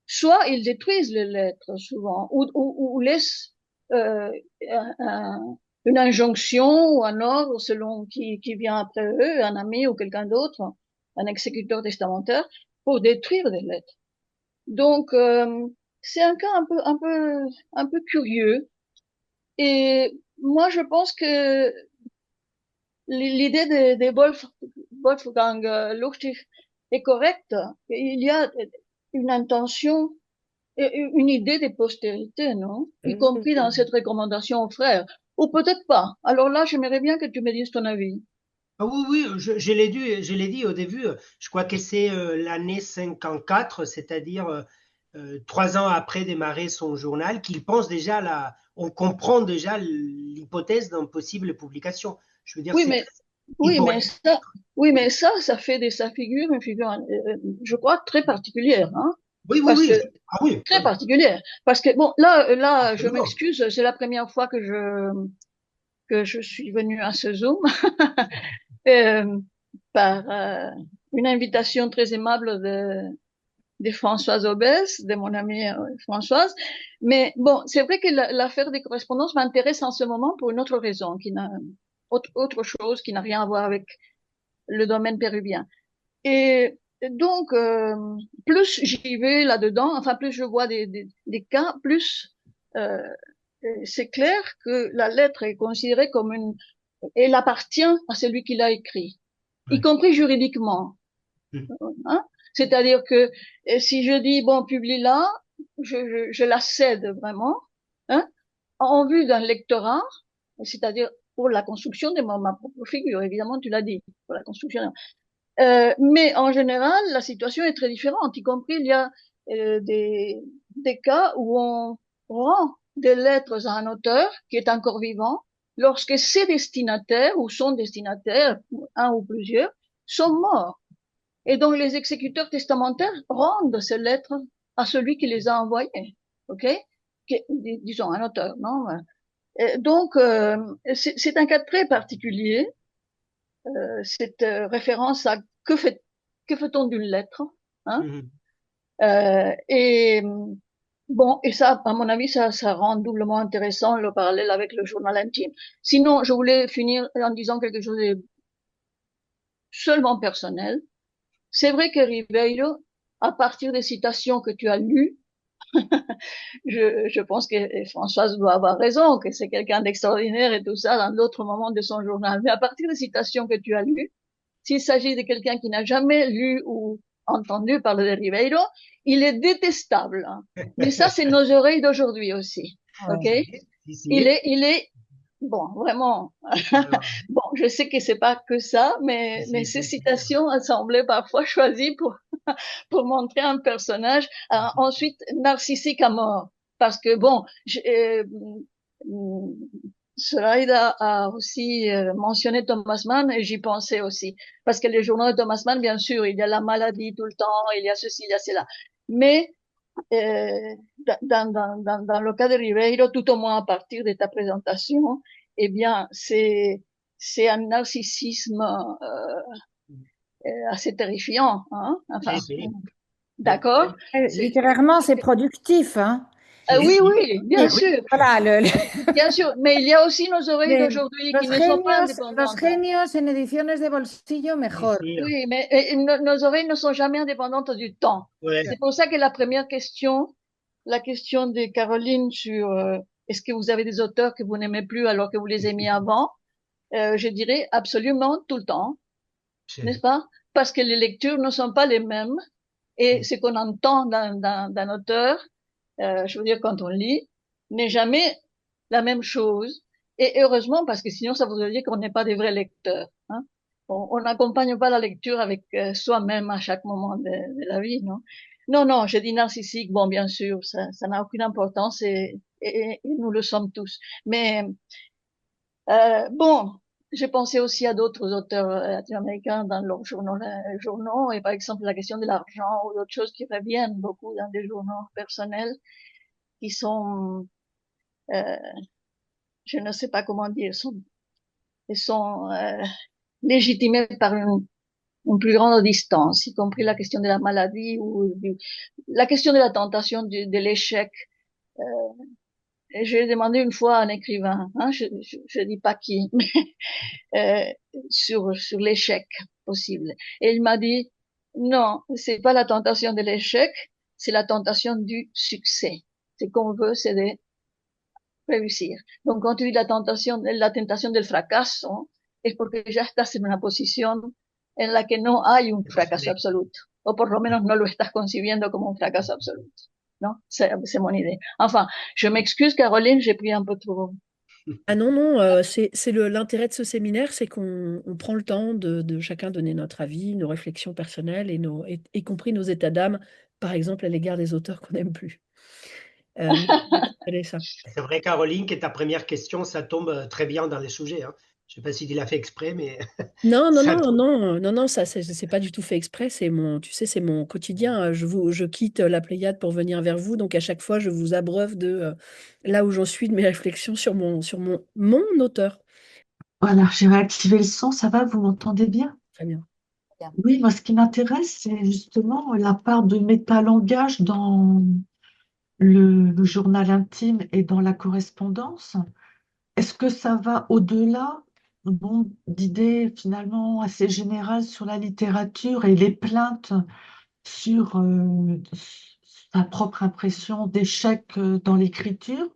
soit ils détruisent les lettres souvent ou laissent euh, une injonction ou un ordre selon qui vient après eux, un ami ou quelqu'un d'autre, un exécuteur testamentaire, pour détruire les lettres. Donc, c'est un cas un peu curieux. Et moi, je pense que l'idée de Wolfgang Lustig est correcte. Il y a une intention, une idée de postérité, non? Y compris dans cette recommandation aux frères. Ou peut-être pas. Alors là, j'aimerais bien que tu me dises ton avis. Ah oui, oui, je l'ai dit au début, je crois que c'est l'année 54, c'est-à-dire 3 ans après démarrer son journal, qu'il pense déjà on comprend déjà l'hypothèse d'une possible publication. Je veux dire, Oui, c'est mais, il oui, pourrait. mais ça, oui, mais ça fait de sa figure une figure, je crois, très particulière, hein? Oui, oui, Parce oui. que, Ah oui, très oui, particulière. Parce que, bon, là, je absolument. m'excuse, c'est la première fois que je suis venue à ce Zoom, euh, par, une invitation très aimable de Françoise Obès, de mon amie Françoise. Mais bon, c'est vrai que l'affaire des correspondances m'intéresse en ce moment pour une autre raison, autre chose qui n'a rien à voir avec le domaine péruvien. Et donc, plus j'y vais là-dedans, enfin, plus je vois des cas, plus euh, c'est clair que la lettre est considérée comme elle appartient à celui qui l'a écrit, y Ouais. compris juridiquement. Mm. Hein. C'est-à-dire que si je dis, bon, publie-la, je la cède vraiment, hein, en vue d'un lectorat, c'est-à-dire pour la construction de ma propre figure, évidemment, tu l'as dit, pour la construction. Mais en général, la situation est très différente, y compris il y a des cas où on rend des lettres à un auteur qui est encore vivant lorsque ses destinataires ou son destinataire, un ou plusieurs, sont morts. Et donc les exécuteurs testamentaires rendent ces lettres à celui qui les a envoyées, ok? Disons un auteur, non? Et donc c'est un cas très particulier, cette référence à que fait-on d'une lettre, hein? Mhm. Et bon, et ça, à mon avis, ça rend doublement intéressant le parallèle avec le journal intime. Sinon, je voulais finir en disant quelque chose de seulement personnel. C'est vrai que Ribeiro, à partir des citations que tu as lues, je pense que Françoise doit avoir raison, que c'est quelqu'un d'extraordinaire et tout ça dans d'autres moments de son journal. Mais à partir des citations que tu as lues, s'il s'agit de quelqu'un qui n'a jamais lu ou entendu parler de Ribeiro, il est détestable. Mais ça, c'est nos oreilles d'aujourd'hui aussi. OK? Ouais. Si, si. Il est, bon, vraiment. Alors, Bon, je sais que c'est pas que ça, si, mais si, ces si, si. citations semblaient parfois choisies pour montrer un personnage ensuite narcissique à mort. Parce que bon, Zoraida a aussi mentionné Thomas Mann et j'y pensais aussi. Parce que les journaux de Thomas Mann, bien sûr, il y a la maladie tout le temps, il y a ceci, il y a cela. Mais dans le cas de Ribeiro, tout au moins à partir de ta présentation, eh bien, c'est un narcissisme assez terrifiant, hein? Enfin, Si, si. Oui, d'accord? C'est, Littérairement, c'est productif, hein. si, oui, si. oui, Et bien sûr, voilà, bien sûr. Mais il y a aussi nos oreilles de- d'aujourd'hui qui ne sont pas los indépendantes. genios en ediciones de bolsillo, Si, mejor. si. Oui, mais nos oreilles ne sont jamais indépendantes du temps. Ouais. C'est pour ça que la première question, la question de Caroline sur est-ce que vous avez des auteurs que vous n'aimez plus alors que vous les aimiez avant, je dirais absolument tout le temps, n'est-ce Si. pas? Parce que les lectures ne sont pas les mêmes et ce qu'on entend d'un auteur, je veux dire quand on lit, n'est jamais la même chose. Et heureusement, parce que sinon ça voudrait dire qu'on n'est pas des vrais lecteurs. Hein? On n'accompagne pas la lecture avec soi-même à chaque moment de la vie, non? Non, non, je dis narcissique, bon, bien sûr, ça n'a aucune importance et nous le sommes tous. Mais bon, j'ai pensé aussi à d'autres auteurs latino-américains dans leurs journaux, et par exemple la question de l'argent ou d'autres choses qui reviennent beaucoup dans des journaux personnels qui sont, euh, je ne sais pas comment dire, ils sont légitimés par une plus grande distance, y compris la question de la maladie ou la question de la tentation de l'échec. Euh, et j'ai demandé une fois à un écrivain, hein, je dis pas qui, euh, sur l'échec possible. Et il m'a dit, non, c'est pas la tentation de l'échec, c'est la tentation du succès. Ce qu'on veut, c'est de réussir. Donc, quand tu dis la tentation del fracaso, es porque ya estás en una posición en la que no hay un fracaso absoluto, o por lo menos no lo estás concibiendo como un fracaso absoluto. Non, c'est mon idée. Enfin, je m'excuse, Caroline, j'ai pris un peu trop. Ah non, non, c'est l'intérêt de ce séminaire, c'est qu'on prend le temps de chacun donner notre avis, nos réflexions personnelles y compris nos états d'âme, par exemple à l'égard des auteurs qu'on n'aime plus. Quel ça. C'est vrai, Caroline, que ta première question, ça tombe très bien dans les sujets. Hein. Je ne sais pas si tu l'as fait exprès, mais Non, non, ça non, tombe. non, non, non, ça, c'est pas du tout fait exprès. C'est tu sais, c'est mon quotidien. Je quitte la Pléiade pour venir vers vous, donc à chaque fois, je vous abreuve de là où j'en suis de mes réflexions mon auteur. Voilà, j'ai réactivé le son, ça va, vous m'entendez bien? Très bien. Oui, moi, ce qui m'intéresse, c'est justement la part de métalangage dans le journal intime et dans la correspondance. Est-ce que ça va au-delà, bon, d'idées finalement assez générales sur la littérature et les plaintes sur sa propre impression d'échec dans l'écriture?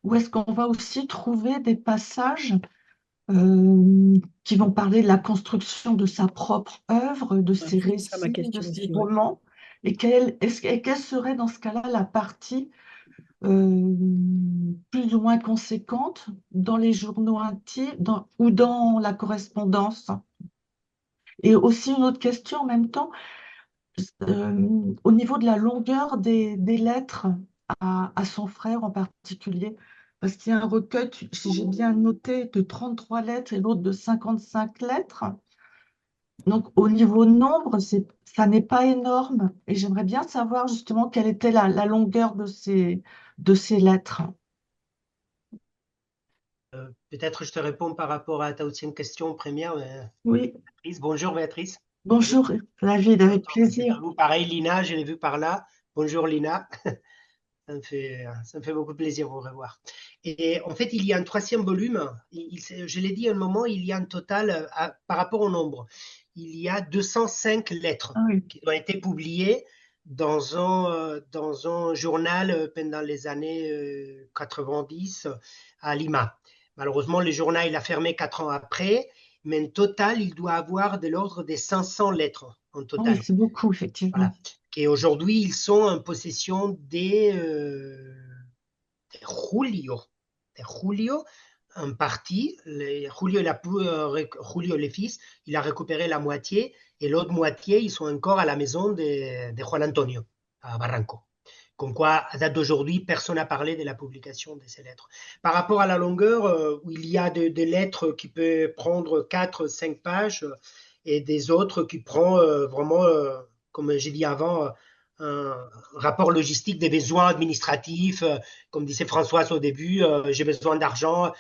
Ou est-ce qu'on va aussi trouver des passages qui vont parler de la construction de sa propre œuvre, de Ouais, ses c'est ça ma récits, de question ses aussi, ouais. romans? Et quelle serait dans ce cas-là la partie euh, plus ou moins conséquente dans les journaux intimes ou dans la correspondance? Et aussi une autre question en même temps, au niveau de la longueur des lettres à son frère en particulier, parce qu'il y a un recueil, si j'ai bien noté, de 33 lettres et l'autre de 55 lettres. Donc au niveau nombre, ça n'est pas énorme. Et j'aimerais bien savoir justement quelle était la longueur de ces lettres. Peut-être je te réponds par rapport à ta ancienne question première, Oui, Béatrice. Bonjour, Béatrice. bonjour David, avec C'est pas plaisir. vous. Pareil, Lina, je l'ai vu par là. Bonjour, Lina. Ça me fait beaucoup plaisir de vous revoir. Et en fait, il y a un troisième volume. Je l'ai dit à un moment, il y a un total, par rapport au nombre, il y a 205 lettres Ah oui, qui ont été publiées dans un journal pendant les années 90 à Lima. Malheureusement, le journal il a fermé 4 ans après, mais en total, il doit avoir de l'ordre des 500 lettres en ah oui, total. c'est beaucoup, effectivement. Voilà. Et aujourd'hui, ils sont en possession de Julio. De Julio, en partie. Julio, le fils, il a récupéré la moitié et l'autre moitié, ils sont encore à la maison de Juan Antonio, à Barranco. Comme quoi, à date d'aujourd'hui, personne n'a parlé de la publication de ces lettres. Par rapport à la longueur, où il y a des lettres qui peuvent prendre 4-5 pages et des autres qui prennent vraiment, comme j'ai dit avant, un rapport logistique des besoins administratifs. Comme disait Françoise au début, j'ai besoin d'argent.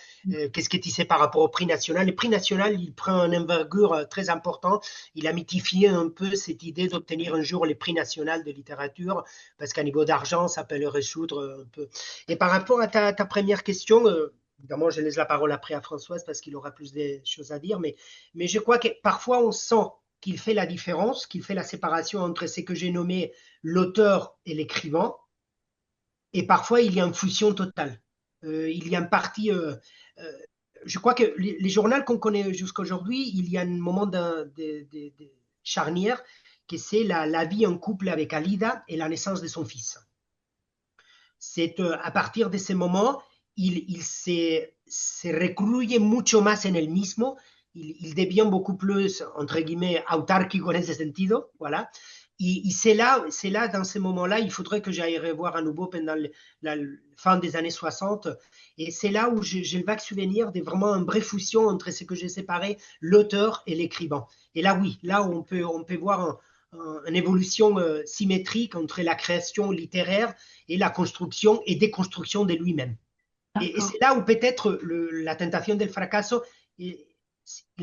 Qu'est-ce que tu sais par rapport au prix national? Le prix national, il prend une envergure très importante. Il a mythifié un peu cette idée d'obtenir un jour les prix national de littérature, parce qu'à niveau d'argent, ça peut le résoudre un peu. Et par rapport à ta première question, évidemment, je laisse la parole après à Françoise parce qu'il aura plus de choses à dire, mais je crois que parfois on sent qu'il fait la différence, qu'il fait la séparation entre ce que j'ai nommé l'auteur et l'écrivain, et parfois il y a une fusion totale. Il y a une partie. Je crois que les journaux qu'on connaît jusqu'à aujourd'hui, il y a un moment de charnière, que c'est la vie en couple avec Alida et la naissance de son fils. C'est à partir de ce moment, il se recluye mucho más en el mismo, il devient beaucoup plus, entre guillemets, autárquico en ese sentido, voilà. Et c'est là, dans ce moment-là, il faudrait que j'aille revoir à nouveau pendant la fin des années 60. Et c'est là où j'ai le vague souvenir de vraiment une vraie fusion entre ce que j'ai séparé, l'auteur et l'écrivain. Et là, oui, là, on peut voir une évolution symétrique entre la création littéraire et la construction et déconstruction de lui-même. Et c'est là où peut-être la tentation del fracaso, il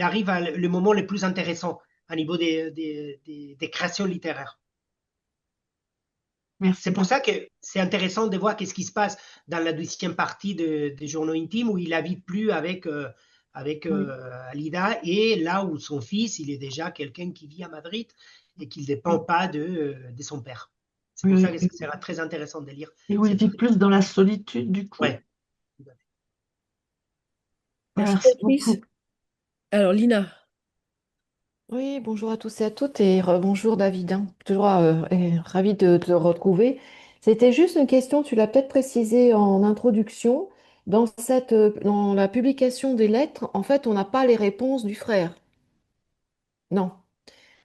arrive à le moment le plus intéressant à niveau des créations littéraires. Merci. C'est pour ça que c'est intéressant de voir qu'est-ce qui se passe dans la deuxième partie des journaux intimes, où il n'habite plus avec Alida, et là où son fils, il est déjà quelqu'un qui vit à Madrid et qui ne dépend pas de son père. C'est pour ça Oui, que ça sera très intéressant de lire et où il cette vit plus dans la solitude, du coup. Ouais. Merci Merci Béatrice. beaucoup. Alors Lina, Oui, bonjour à tous et à toutes et bonjour David, hein. Toujours ravi de te retrouver. C'était juste une question, tu l'as peut-être précisé en introduction. Dans la publication des lettres, en fait, on n'a pas les réponses du frère. Non.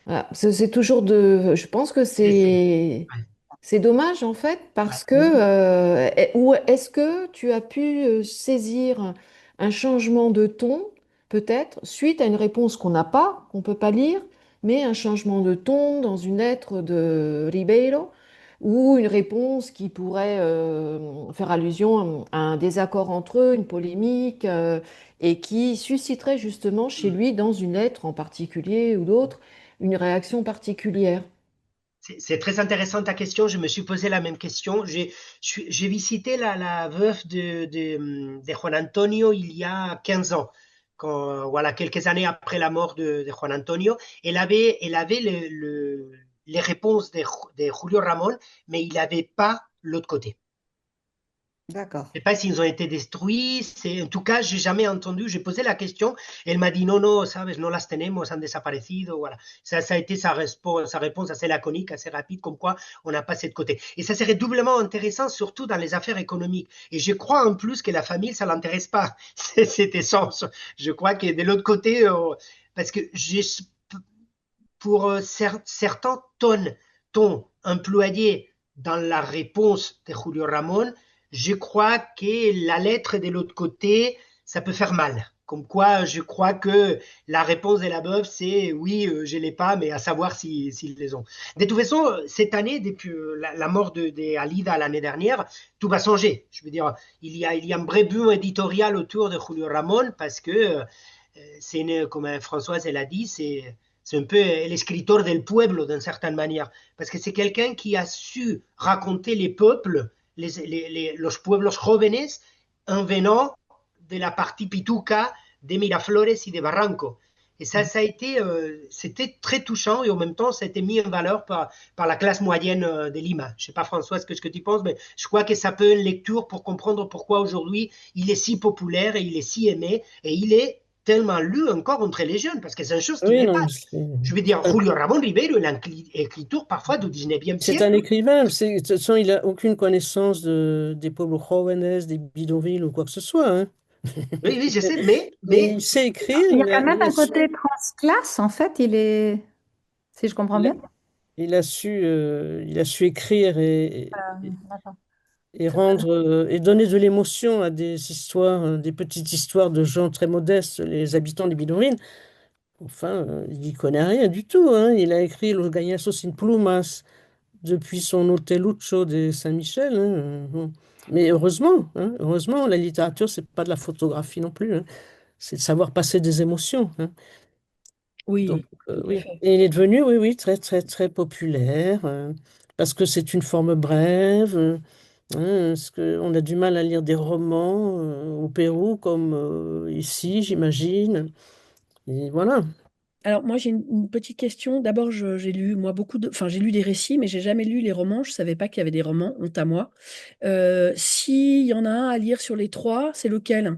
Voilà. C'est toujours je pense que C'est fait. Ouais, c'est dommage en fait ouais. parce que ou est-ce que tu as pu saisir un changement de ton peut-être suite à une réponse qu'on n'a pas, qu'on peut pas lire, mais un changement de ton dans une lettre de Ribeiro ou une réponse qui pourrait faire allusion à un désaccord entre eux, une polémique et qui susciterait justement chez Mm. lui dans une lettre en particulier ou d'autres une réaction particulière. C'est très intéressant ta question. Je me suis posé la même question. J'ai visité la veuve de Juan Antonio il y a 15 ans, voilà, quelques années après la mort de Juan Antonio. Elle avait les réponses de Julio Ramón, mais il n'avait pas l'autre côté. D'accord. Je ne sais pas s'ils ont été détruits. En tout cas, j'ai jamais entendu. J'ai posé la question. Elle m'a dit non, non, sabes, no las tenemos, han desaparecido. Voilà. Ça a été sa réponse assez laconique, assez rapide, comme quoi on n'a pas cette côté. Et ça serait doublement intéressant, surtout dans les affaires économiques. Et je crois en plus que la famille, ça l'intéresse pas, cette essence. Je crois que de l'autre côté, parce que pour certains tons employés dans la réponse de Julio Ramón, je crois que la lettre de l'autre côté, ça peut faire mal. Comme quoi, je crois que la réponse de la veuve, c'est oui, je ne l'ai pas, mais à savoir s'ils les ont. De toute façon, cette année, depuis la mort de Alida l'année dernière, tout va changer. Je veux dire, il y a un vrai boom éditorial autour de Julio Ramón parce que comme Françoise elle a dit, c'est un peu l'escritor del pueblo d'une certaine manière, parce que c'est quelqu'un qui a su raconter les peuples, los pueblos jóvenes, en venant de la partie pituca de Miraflores et de Barranco. Et ça a été, c'était très touchant et en même temps, ça a été mis en valeur par la classe moyenne de Lima. Je ne sais pas, François, ce que tu penses, mais je crois que ça peut être une lecture pour comprendre pourquoi aujourd'hui il est si populaire et il est si aimé et il est tellement lu encore entre les jeunes, parce que c'est une chose qui Oui, n'est non, pas. mais Je veux dire, Julio Ramón Ribeiro, il a une écriture parfois du 19e c'est un siècle. écrivain. De toute façon, il n'a aucune connaissance des pueblos jóvenes, des bidonvilles ou quoi que ce soit, hein. Oui, oui, je sais, Mais il sait écrire, Il y a quand même un côté transclasse, en fait, si je comprends il a- bien. il a su écrire D'accord. et rendre et donner de l'émotion à des histoires, des petites histoires de gens très modestes, les habitants des bidonvilles. Enfin, il n'y connaît rien du tout, hein. Il a écrit Los Gallos sin Plumas depuis son Hoteluccio de Saint-Michel, hein. Bon. Mais heureusement, hein, heureusement, la littérature, c'est pas de la photographie non plus, hein. C'est de savoir passer des émotions, hein. Donc, oui, tout à oui. fait. Et il est devenu, oui, oui, très, très, très populaire, parce que c'est une forme brève, parce qu'on a du mal à lire des romans au Pérou, comme ici, j'imagine. Et voilà. Alors moi j'ai une petite question. D'abord j'ai lu moi enfin j'ai lu des récits, mais j'ai jamais lu les romans. Je savais pas qu'il y avait des romans. Honte à moi. S'il y en a un à lire sur les trois, c'est lequel?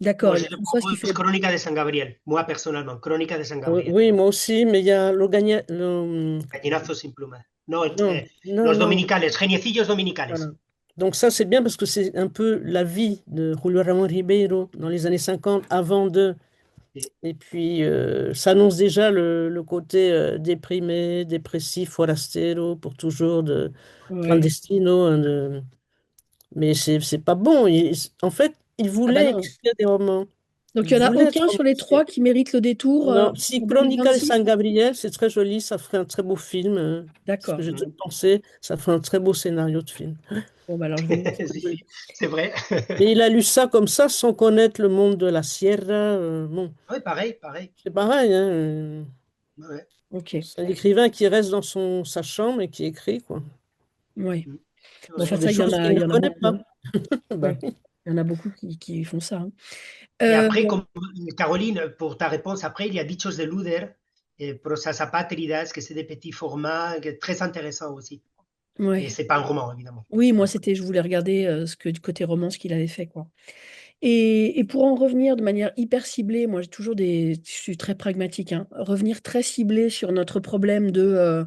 D'accord. Moi, Il y je a te Françoise qui propose fait. Crónica de San Gabriel, moi personnellement, Crónica de San Gabriel, Oui, moi aussi, mais il y a Gallinazo sin plumas. No, non, non, los non. dominicales, geniecillos dominicales. Voilà. Donc ça, c'est bien parce que c'est un peu la vie de Julio Ramón Ribeiro dans les années 50, avant de... Sí. Et puis, ça annonce déjà le côté déprimé, dépressif, forastero, pour toujours, de Ouais. clandestino, hein, mais c'est pas bon. En fait, il Ah bah voulait non. écrire des romans. Donc Il il y en a voulait être aucun sur les romancier. trois qui mérite le détour Non, si en Chronica de 2026? San Gabriel, c'est très joli, ça ferait un très beau film. Ce que D'accord. j'ai Mm. pensé, ça ferait un très beau scénario de film. Bon bah alors je vais noter. Si, si, c'est vrai. Mais il a lu ça comme ça, sans connaître le monde de la Sierra. Bon, Oui, pareil, pareil. c'est pareil, hein. Ouais. Ok. C'est un écrivain qui reste dans sa chambre et qui écrit, quoi. Ouais. Mm. Bon, Ouais. enfin Sur des ça choses il qu'il y ne en a connaît beaucoup, pas. hein. Bah Ouais. oui. Il y en a beaucoup qui font ça, hein. Et Euh, après, comme Caroline, pour ta réponse, après, il y a Dichos de Luder. et Prosas Apátridas, que c'est des petits formats très intéressants aussi. Ouais. Mais c'est pas un roman, évidemment. Oui, moi, je voulais regarder du côté roman, ce qu'il avait fait, quoi. Et pour en revenir de manière hyper ciblée, moi, je suis très pragmatique, hein, revenir très ciblé sur notre problème de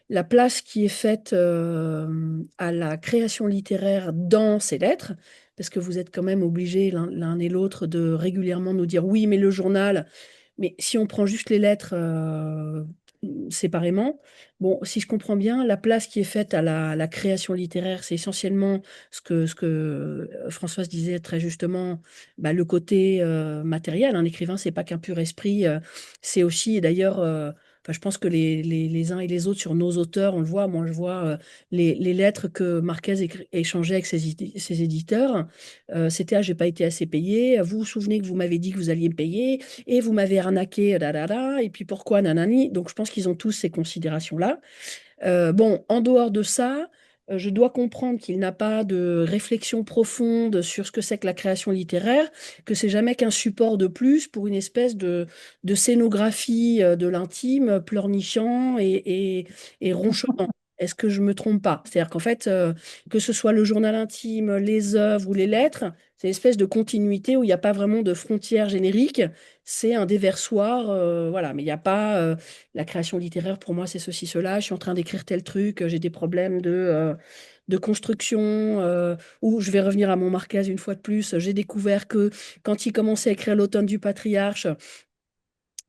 la place qui est faite à la création littéraire dans ces lettres, parce que vous êtes quand même obligés l'un et l'autre de régulièrement nous dire oui, mais le journal. Mais si on prend juste les lettres séparément, bon, si je comprends bien, la place qui est faite à la création littéraire, c'est essentiellement ce que Françoise disait très justement, bah, le côté matériel. Un écrivain, c'est pas qu'un pur esprit, c'est aussi, et d'ailleurs, enfin, je pense que les uns et les autres sur nos auteurs, on le voit, moi je vois les lettres que Marquez échangeait avec ses éditeurs. C'était, ah, j'ai pas été assez payé, vous vous souvenez que vous m'avez dit que vous alliez me payer, et vous m'avez arnaqué, da, da, da, et puis pourquoi, nanani. Donc je pense qu'ils ont tous ces considérations-là. Bon, en dehors de ça, je dois comprendre qu'il n'a pas de réflexion profonde sur ce que c'est que la création littéraire, que c'est jamais qu'un support de plus pour une espèce de scénographie de l'intime, pleurnichant et ronchonnant. Est-ce que je me trompe pas? C'est-à-dire qu'en fait, que ce soit le journal intime, les œuvres ou les lettres, c'est une espèce de continuité où il n'y a pas vraiment de frontières génériques. C'est un déversoir, voilà, mais il n'y a pas la création littéraire, pour moi, c'est ceci, cela. Je suis en train d'écrire tel truc, j'ai des problèmes de construction, ou je vais revenir à mon Marquez une fois de plus. J'ai découvert que quand il commençait à écrire L'automne du patriarche,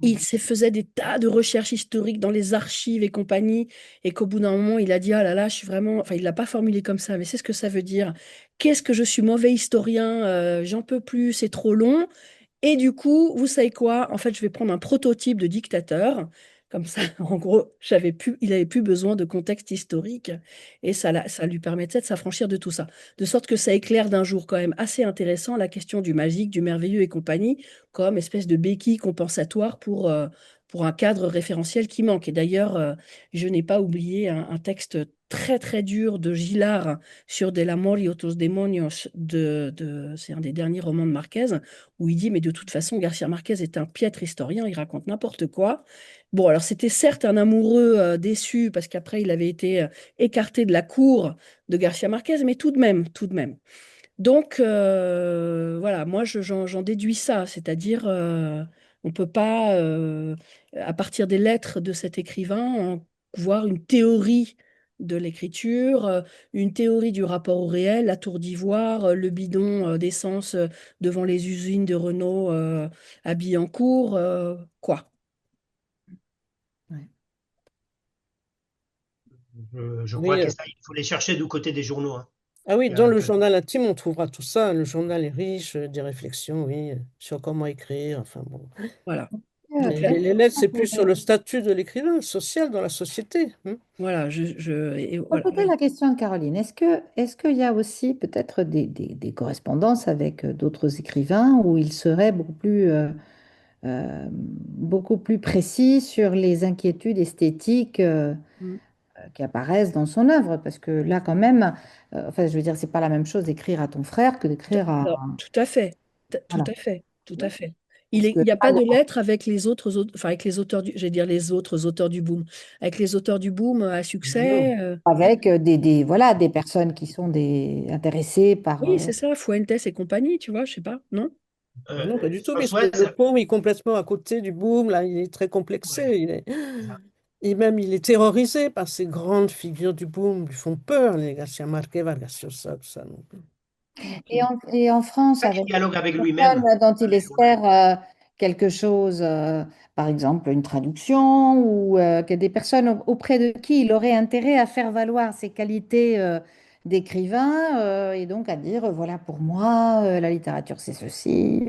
il se faisait des tas de recherches historiques dans les archives et compagnie, et qu'au bout d'un moment, il a dit, ah là là, je suis vraiment... Enfin, il l'a pas formulé comme ça, mais c'est ce que ça veut dire. Qu'est-ce que je suis mauvais historien, j'en peux plus, c'est trop long. Et du coup, vous savez quoi? En fait, je vais prendre un prototype de dictateur. Comme ça, en gros, il n'avait plus besoin de contexte historique. Et ça lui permettait de s'affranchir de tout ça. De sorte que ça éclaire d'un jour quand même assez intéressant la question du magique, du merveilleux et compagnie, comme espèce de béquille compensatoire pour un cadre référentiel qui manque. Et d'ailleurs, je n'ai pas oublié un texte très très dur de Gilard sur De l'amor y otros demonios, c'est un des derniers romans de Marquez, où il dit, mais de toute façon, Garcia Marquez est un piètre historien, il raconte n'importe quoi. Bon, alors c'était certes un amoureux déçu, parce qu'après, il avait été écarté de la cour de Garcia Marquez, mais tout de même, tout de même. Donc, voilà, moi, j'en déduis ça, c'est-à-dire, on ne peut pas, à partir des lettres de cet écrivain, voir une théorie de l'écriture, une théorie du rapport au réel, la tour d'ivoire, le bidon d'essence devant les usines de Renault à Billancourt, quoi. Ouais. Je crois Oui, que ça, il faut les chercher du côté des journaux, hein. ah oui, Il y a dans un le peu- journal intime, on trouvera tout ça. Le journal est riche, des réflexions, oui, sur comment écrire. Enfin bon. Voilà. Euh, Donc Mais là, les lettres, c'est plus sur le statut de l'écrivain, social dans la société. voilà, et Pour voilà. poser la question de Caroline, est-ce qu'il y a aussi peut-être des correspondances avec d'autres écrivains où il serait beaucoup plus précis sur les inquiétudes esthétiques Mm. qui apparaissent dans son œuvre? Parce que là, quand même, enfin, je veux dire, c'est pas la même chose d'écrire à ton frère que d'écrire à... Alors, tout à fait, tout Voilà. à fait, tout à fait. Parce que Il n'y a là, pas de lettre avec les enfin avec les auteurs j'allais dire les autres auteurs du boom, avec les auteurs du boom à Non. succès. avec voilà, des personnes qui sont intéressées par... Oui, c'est ça, Fuentes et compagnie, tu vois, je sais pas, non? Non, pas du tout, puisque Françoise, le poème est complètement à côté du boom, là, il est très complexé. ouais, Et même, il est terrorisé par ces grandes figures du boom, lui font peur, les Garcia Marquez, Vargas Llosa, tout ça. Donc. Et en France, pas qu'il avec dialogue avec des lui-même personnes dont dans il les journaux. espère quelque chose, par exemple une traduction, ou que des personnes auprès de qui il aurait intérêt à faire valoir ses qualités d'écrivain, et donc à dire, voilà, pour moi, la littérature, c'est ceci.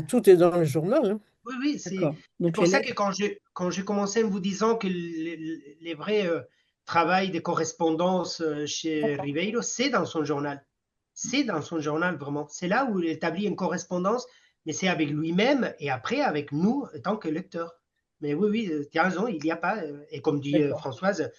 Tout est dans le journal. Hein. Oui, oui, D'accord. c'est Donc pour les ça que lettres, quand j'ai commencé en vous disant que les vrais travail de correspondance chez Ribeiro, c'est dans son journal. C'est dans son journal, vraiment. C'est là où il établit une correspondance, mais c'est avec lui-même et après avec nous, en tant que lecteurs. Mais oui, oui, tu as raison, il n'y a pas, et comme dit d'accord. Françoise,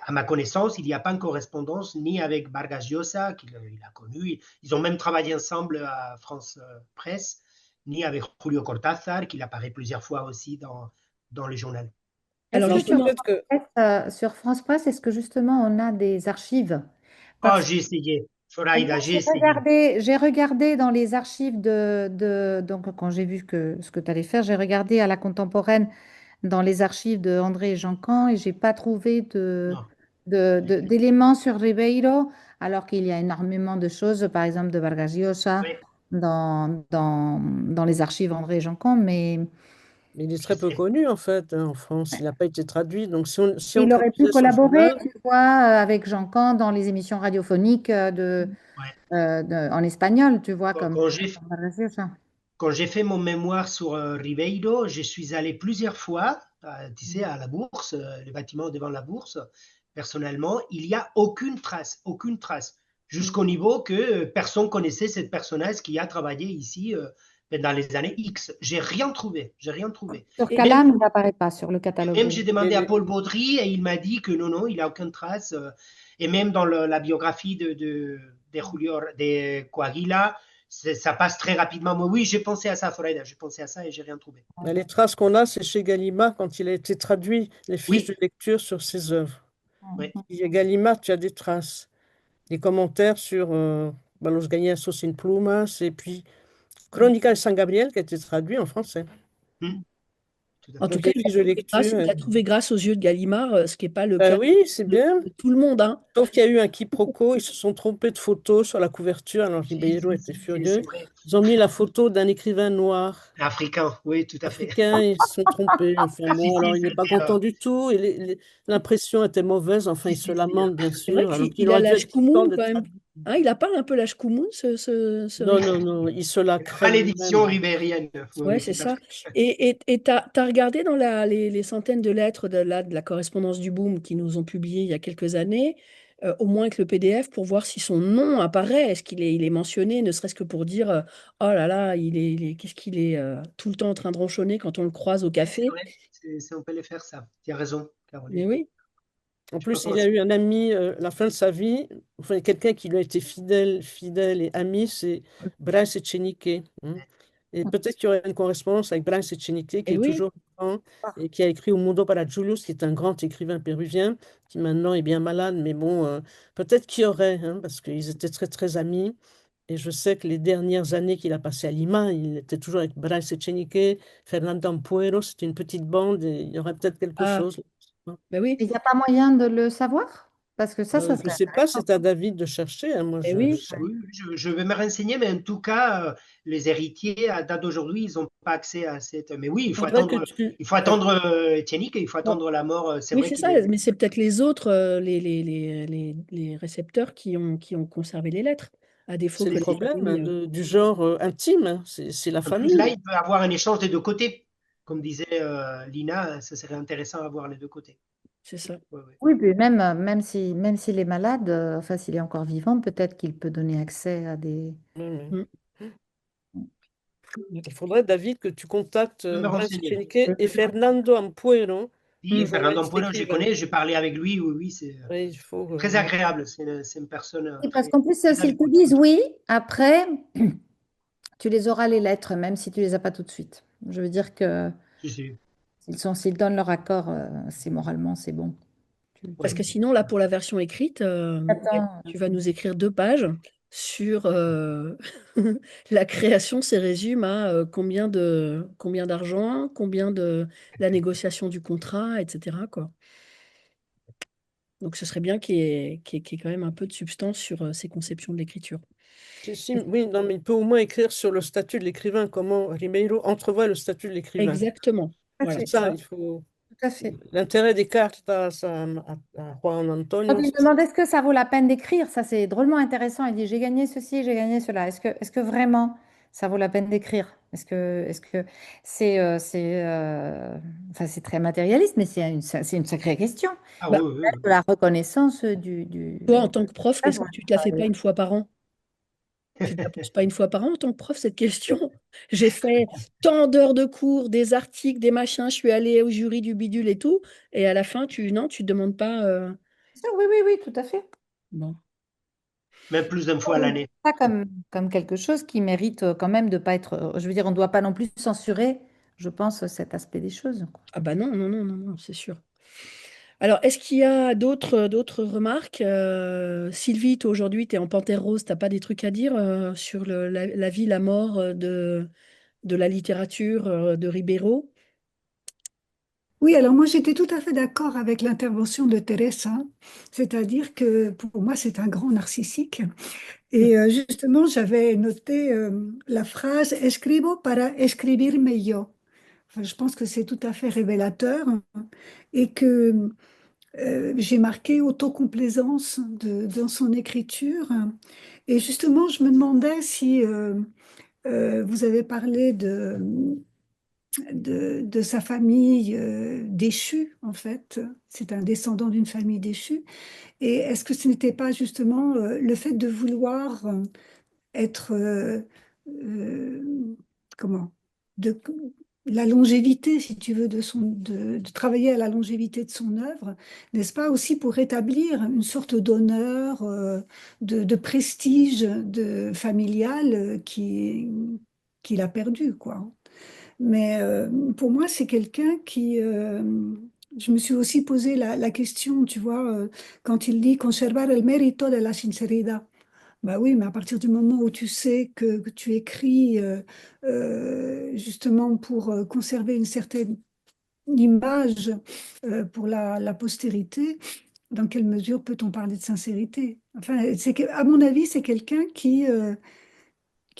à ma connaissance, il n'y a pas une correspondance ni avec Vargas Llosa, qu'il il a connu. Ils ont même travaillé ensemble à France Presse, ni avec Julio Cortázar, qu'il apparaît plusieurs fois aussi dans le journal. Est-ce Alors que Non, sur justement, peut-être que Sur France Presse, est-ce que justement on a des archives? Oh, Parce j'ai essayé, que Zoraida, moi, j'ai essayé. j'ai regardé dans les archives donc quand j'ai vu ce que tu allais faire, j'ai regardé à la contemporaine dans les archives de André Jeancan et j'ai pas trouvé Non. d'éléments sur Ribeiro, alors qu'il y a énormément de choses, par exemple de Vargas Llosa Oui, dans les archives André Jeancan, mais il est je très peu sais. connu en fait hein, en France. Il n'a pas été traduit. Donc si on il aurait pu traduisait son collaborer, journal, tu vois, avec Jeancan dans les émissions radiophoniques Ouais. en espagnol, tu vois, Quand, comme quand j'ai Vargas Llosa. quand j'ai fait mon mémoire sur Ribeiro, je suis allé plusieurs fois, tu sais, à la bourse, le bâtiment devant la bourse. Personnellement, il n'y a aucune trace, aucune trace. Jusqu'au niveau que personne connaissait cette personnage qui a travaillé ici dans les années X. J'ai rien trouvé, j'ai rien trouvé. Sur Et même, Calam, il n'apparaît pas sur le et catalogue même de. j'ai et demandé à les- Paul Baudry et il m'a dit que non, non, il n'a aucune trace. Et même dans la biographie de Julio de Coahuila, ça passe très rapidement. Moi, oui, j'ai pensé à ça, Florida, j'ai pensé à ça et j'ai rien trouvé. les traces qu'on a, c'est chez Gallimard quand il a été traduit, les fiches de Oui, lecture sur ses œuvres. oui, Il y a Gallimard, tu as des traces, des commentaires sur Los Gallegos sin Plumas et puis Crónica de San Gabriel qui a été traduit en français. hmm, tout à en fait. tout Donc il y cas, a des fiches de lecture. il a trouvé grâce aux yeux de Gallimard, ce qui n'est pas le Ben cas oui, c'est bien. de tout le monde, hein. Sauf qu'il y a eu un quiproquo, ils se sont trompés de photo sur la couverture, alors Si, Ribeiro si, était si, c'est furieux. vrai. Ils ont mis la photo d'un écrivain noir Africain, oui, tout à fait. africain, ils se sont trompés. Enfin Si, bon, si, alors il n'est pas c'était. content du tout, et l'impression était mauvaise, enfin Si, il se si, si, lamente bien C'est vrai sûr, alors qu'il qu'il a aurait dû l'âge être content Koumoun quand d'être même. traduit. Hein, il a pas un peu l'âge Koumoun, ce Non, non, Ribeiro? non, il se la C'est la crée malédiction lui-même. ribérienne. Oui, Ouais, oui, c'est tout à ça. fait. Et t'as regardé dans les centaines de lettres de la correspondance du Boom qui nous ont publié il y a quelques années, au moins avec le PDF, pour voir si son nom apparaît. Est-ce il est mentionné, ne serait-ce que pour dire oh là là, qu'est-ce qu'il est tout le temps en train de ronchonner quand on le croise au Oui, c'est café. vrai, on peut le faire ça. Tu as raison, Mais Caroline. oui, En Je peux plus, il a penser. eu un ami, la fin de sa vie, enfin quelqu'un qui lui a été fidèle, fidèle et ami, c'est Bryce Echenique. Hein. Et peut-être qu'il y aurait une correspondance avec Bryce Echenique, qui et est oui. toujours vivant et qui a écrit au Mundo para Julius, qui est un grand écrivain péruvien, qui maintenant est bien malade, mais bon, peut-être qu'il y aurait, hein, parce qu'ils étaient très très amis. Et je sais que les dernières années qu'il a passées à Lima, il était toujours avec Bryce Echenique, Fernando Ampuero, c'était une petite bande, et il y aurait peut-être quelque Ah, chose. ben oui, Il n'y a pas moyen de le savoir? Parce que ça Je serait ne sais pas, intéressant. c'est à David de chercher. Hein, moi, et je oui. cherche. Oui, oui, je vais me renseigner, mais en tout cas, les héritiers, à date d'aujourd'hui, ils n'ont pas accès à cette. Mais oui, Faudrait que tu. il faut attendre Étienne, il faut Bon, attendre la mort. C'est oui, vrai c'est qu'il ça, est. mais c'est peut-être les autres, les récepteurs qui ont conservé les lettres, à défaut C'est le que les problème hein, familles. du genre intime. Hein, c'est la En plus, là, famille. il peut y avoir un échange des deux côtés. Comme disait Lina, ça serait intéressant à voir les deux côtés. C'est ça. Ouais, ouais. Oui, puis même s'il est malade, enfin s'il est encore vivant, peut-être qu'il peut donner accès à des. Oui, Mm. oui. Il faudrait, David, que tu contactes Je vais me Bryce renseigner. Echenique et Fernando Ampuero, Si, Mm. deux Fernando journalistes Ampuero, je écrivains. connais, j'ai parlé avec lui. Oui, oui, c'est Oui, il faut. très agréable. C'est une personne Oui, parce très, qu'en plus, très à s'ils te l'écoute. disent oui, après, tu les auras les lettres, même si tu les as pas tout de suite. Je veux dire que Si, si. s'ils donnent leur accord, c'est moralement, c'est bon. Parce Ouais. que sinon, là, pour la version écrite, Attends, tu vas nous écrire 2 pages sur la création, se résume à combien d'argent, combien de la négociation du contrat, etc., quoi. Donc, ce serait bien qu'il y ait quand même un peu de substance sur ces conceptions de l'écriture. Oui, non, mais il peut au moins écrire sur le statut de l'écrivain, comment Ribeiro entrevoit le statut de l'écrivain. Exactement. tout à Voilà, C'est fait, ça, ça. il faut. tout à fait. L'intérêt des cartes à Juan Donc, Antonio, il me demande est-ce que ça vaut la peine d'écrire? Ça, c'est drôlement intéressant. Il dit, j'ai gagné ceci, j'ai gagné cela. Est-ce que vraiment ça vaut la peine d'écrire? Est-ce que enfin, c'est très matérialiste, mais c'est une sacrée question. Ah Bah, oui, oui, De oui. la reconnaissance toi, en tant que prof, Ah, est-ce que tu te la fais pas une fois par an? Tu te la poses pas une fois par an en tant que prof, cette question? J'ai fait tant d'heures de cours, des articles, des machins, je suis allée au jury du bidule et tout, et à la fin, non, tu te demandes pas. oui, oui, oui, tout à fait. Bon. Même plus d'une fois à l'année. Ça comme quelque chose qui mérite quand même de pas être. Je veux dire, on ne doit pas non plus censurer je pense, cet aspect des choses, quoi. Ah bah non, non, non, non, non, c'est sûr. Alors, est-ce qu'il y a d'autres remarques? Sylvie, toi aujourd'hui, tu es en Panthère Rose, t'as pas des trucs à dire sur la vie, la mort de la littérature de Ribeiro? Oui, alors moi j'étais tout à fait d'accord avec l'intervention de Teresa, c'est-à-dire que pour moi c'est un grand narcissique. Et justement j'avais noté la phrase Escribo para escribirme yo. Enfin, je pense que c'est tout à fait révélateur et que j'ai marqué autocomplaisance dans son écriture. Et justement je me demandais si vous avez parlé de sa famille déchue, en fait. C'est un descendant d'une famille déchue. Et est-ce que ce n'était pas justement le fait de vouloir être, euh, comment, de la longévité, si tu veux, de travailler à la longévité de son œuvre, n'est-ce pas aussi pour rétablir une sorte d'honneur, de prestige familial qu'il a perdu, quoi. Mais pour moi, c'est quelqu'un qui... je me suis aussi posé la question, tu vois, quand il dit conservar el mérito de la sinceridad. Bah oui, mais à partir du moment où tu sais que tu écris justement pour conserver une certaine image pour la postérité, dans quelle mesure peut-on parler de sincérité? Enfin, à mon avis, c'est quelqu'un qui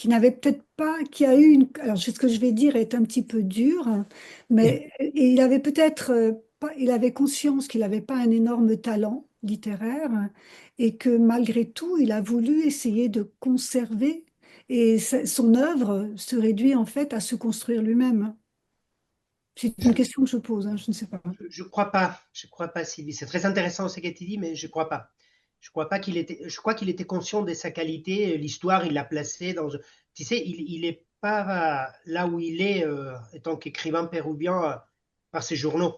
n'avait peut-être pas, qui a eu une... Alors, ce que je vais dire est un petit peu dur, hein, mais il avait peut-être pas, il avait conscience qu'il n'avait pas un énorme talent littéraire hein, et que malgré tout, il a voulu essayer de conserver et son œuvre se réduit en fait à se construire lui-même. C'est une question que je pose, hein, je ne sais pas. Je crois pas, Sylvie. C'est très intéressant ce que tu dis, mais je crois pas. Je crois pas qu'il était, je crois qu'il était conscient de sa qualité. L'histoire, il l'a placé dans. Tu sais, il est pas là où il est en tant qu'écrivain péruvien par ses journaux.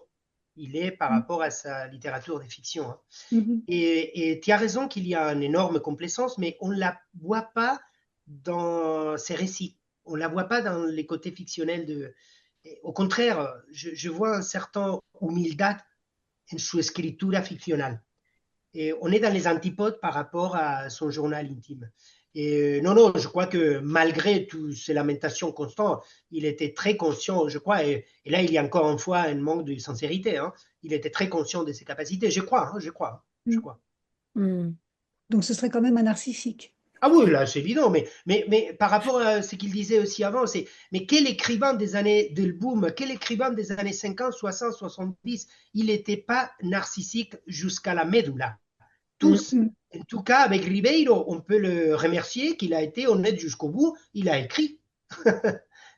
Il est par rapport à sa littérature de fiction. Hein. Mhm. Et tu as raison qu'il y a une énorme complaisance, mais on ne la voit pas dans ses récits. On ne la voit pas dans les côtés fictionnels de. Au contraire, je vois un certain humildad en su escritura ficcional. Et on est dans les antipodes par rapport à son journal intime. Et non, non, je crois que malgré toutes ces lamentations constantes, il était très conscient, je crois, et là il y a encore une fois un manque de sincérité, hein, il était très conscient de ses capacités, je crois, hein, je crois, je crois. Hmm. Donc ce serait quand même un narcissique. Ah oui, là, c'est évident, mais par rapport à ce qu'il disait aussi avant, c'est mais quel écrivain des années del boom, quel écrivain des années 50, 60, 70, il n'était pas narcissique jusqu'à la médula. Hmm. Tous. En tout cas, avec Ribeiro, on peut le remercier qu'il a été honnête jusqu'au bout, il a écrit.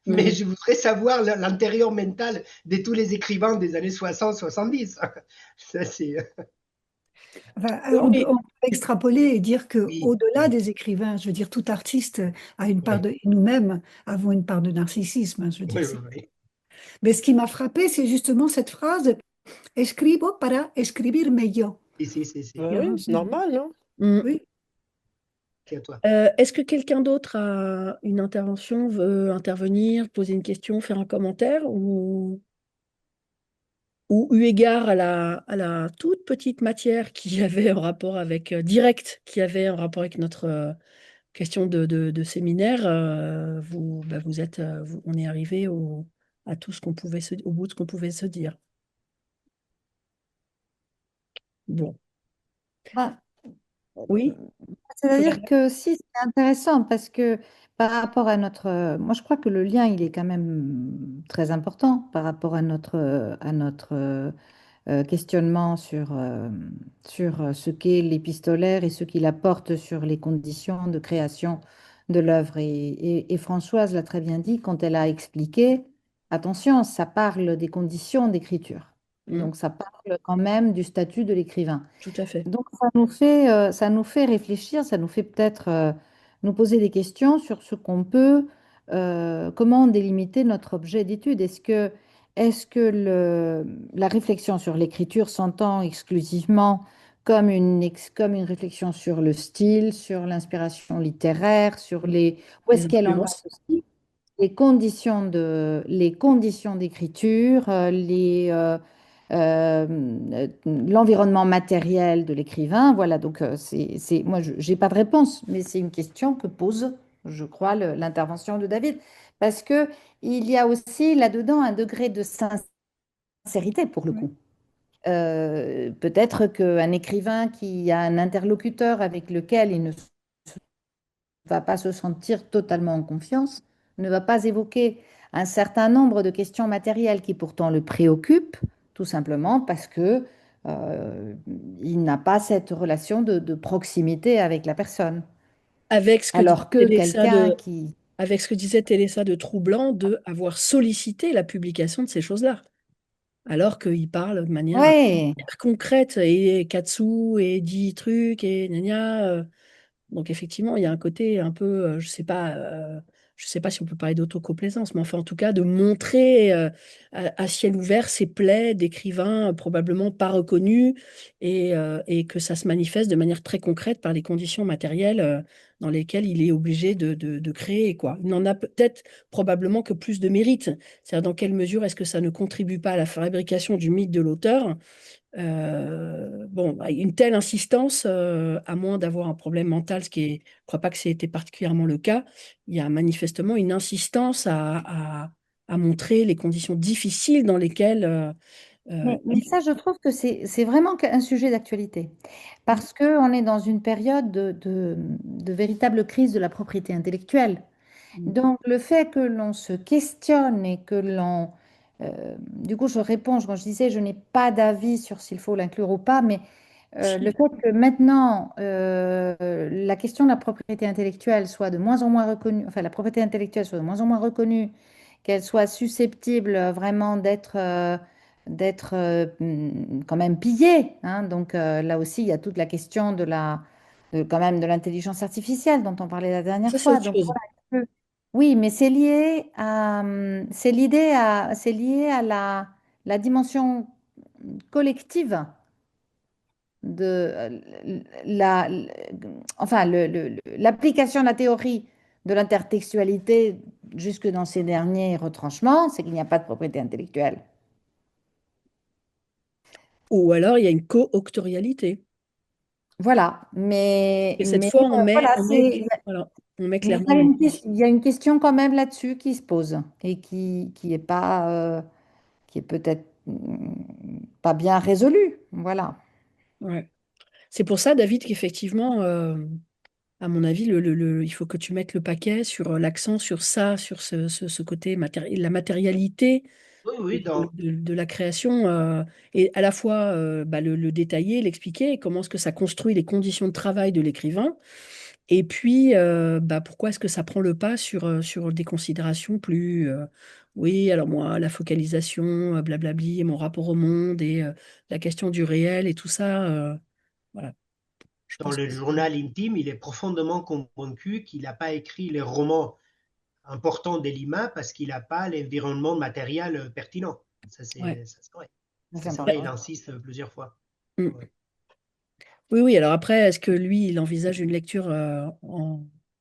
Mais Hmm. je voudrais savoir l'intérieur mental de tous les écrivains des années 60-70. Ça, c'est. Enfin, Oui, oui, on peut extrapoler et dire que Oui, au-delà oui, des écrivains, je veux dire, tout artiste a une part oui, de, et nous-mêmes avons une part de narcissisme. Hein, je veux oui, dire, oui, oui. mais ce qui m'a frappé, c'est justement cette phrase escribo para escribirme yo. Si. Oui, c'est normal, non? hmm. Oui. C'est à toi. Est-ce que quelqu'un d'autre a une intervention, veut intervenir, poser une question, faire un commentaire ou eu égard à la toute petite matière qui avait un rapport avec, direct, qui avait un rapport avec notre question de séminaire, vous êtes, on est arrivé à tout ce qu'on pouvait au bout de ce qu'on pouvait se dire. Bon, Ah, oui, c'est-à-dire Florian. que si, c'est intéressant parce que par rapport à notre... moi, je crois que le lien, il est quand même très important par rapport à notre questionnement sur ce qu'est l'épistolaire et ce qu'il apporte sur les conditions de création de l'œuvre. Et Françoise l'a très bien dit quand elle a expliqué, attention, ça parle des conditions d'écriture. Mm, Donc, ça parle quand même du statut de l'écrivain. tout à fait. Donc, ça nous fait réfléchir, ça nous fait peut-être nous poser des questions sur ce qu'on peut, comment délimiter notre objet d'étude. Est-ce que la réflexion sur l'écriture s'entend exclusivement comme une réflexion sur le style, sur l'inspiration littéraire, ou est-ce Les qu'elle embrasse influences. aussi les conditions d'écriture, l'environnement matériel de l'écrivain. Voilà, donc moi, je n'ai pas de réponse, mais c'est une question que pose, je crois, l'intervention de David. Parce que il y a aussi là-dedans un degré de sincérité, pour le Oui. coup. Peut-être qu'un écrivain qui a un interlocuteur avec lequel il ne va pas se sentir totalement en confiance, ne va pas évoquer un certain nombre de questions matérielles qui pourtant le préoccupent, tout simplement parce que euh, il n'a pas cette relation de proximité avec la personne. Avec ce que disait Alors que Télessa quelqu'un qui... avec ce que disait Télessa de troublant de avoir sollicité la publication de ces choses-là. Alors qu'il parle de manière Ouais, hyper concrète et Katsu et dit trucs et gna gna. Donc effectivement, il y a un côté un peu, je sais pas si on peut parler d'autocomplaisance, mais enfin en tout cas de montrer à ciel ouvert ses plaies d'écrivain probablement pas reconnus et que ça se manifeste de manière très concrète par les conditions matérielles dans lesquelles il est obligé de créer, quoi. Il n'en a peut-être probablement que plus de mérite. C'est-à-dire dans quelle mesure est-ce que ça ne contribue pas à la fabrication du mythe de l'auteur bon, bah, une telle insistance, à moins d'avoir un problème mental, ce qui est, je ne crois pas que c'était particulièrement le cas, il y a manifestement une insistance à montrer les conditions difficiles dans lesquelles mais ça, je trouve que c'est vraiment un sujet d'actualité. Parce qu'on est dans une période de véritable crise de la propriété intellectuelle. Donc, le fait que l'on se questionne et que l'on... du coup, je réponds, quand je disais, je n'ai pas d'avis sur s'il faut l'inclure ou pas, mais le Si, fait que maintenant, la question de la propriété intellectuelle soit de moins en moins reconnue, enfin, la propriété intellectuelle soit de moins en moins reconnue, qu'elle soit susceptible vraiment d'être quand même pillée, hein. Donc, là aussi, il y a toute la question quand même de l'intelligence artificielle dont on parlait la dernière ça c'est fois. autre Donc, chose. voilà. Oui, mais c'est lié à la dimension collective de la, enfin, l'application de la théorie de l'intertextualité jusque dans ces derniers retranchements, c'est qu'il n'y a pas de propriété intellectuelle. Ou alors il y a une co-octorialité. Voilà, Et cette fois, voilà, voilà, on met mais clairement. il y a une question quand même là-dessus qui se pose et qui est pas, qui est peut-être pas bien résolue. Voilà. Ouais. C'est pour ça, David, qu'effectivement, à mon avis, il faut que tu mettes le paquet sur l'accent sur ça, sur ce côté la matérialité Oui, oui, de la création, et à la fois bah, le détailler, l'expliquer, et comment est-ce que ça construit les conditions de travail de l'écrivain, et puis bah, pourquoi est-ce que ça prend le pas sur des considérations plus, oui, alors moi, la focalisation, blablabli, et mon rapport au monde, et la question du réel, et tout ça, voilà, je dans pense le que... journal intime, il est profondément convaincu qu'il n'a pas écrit les romans importants de Lima parce qu'il n'a pas l'environnement matériel pertinent. Ouais. Ça, c'est vrai. C'est Ça, c'est vrai, important. il insiste plusieurs fois. Mm. Ouais. Oui, oui, alors après, est-ce que lui, il envisage une lecture,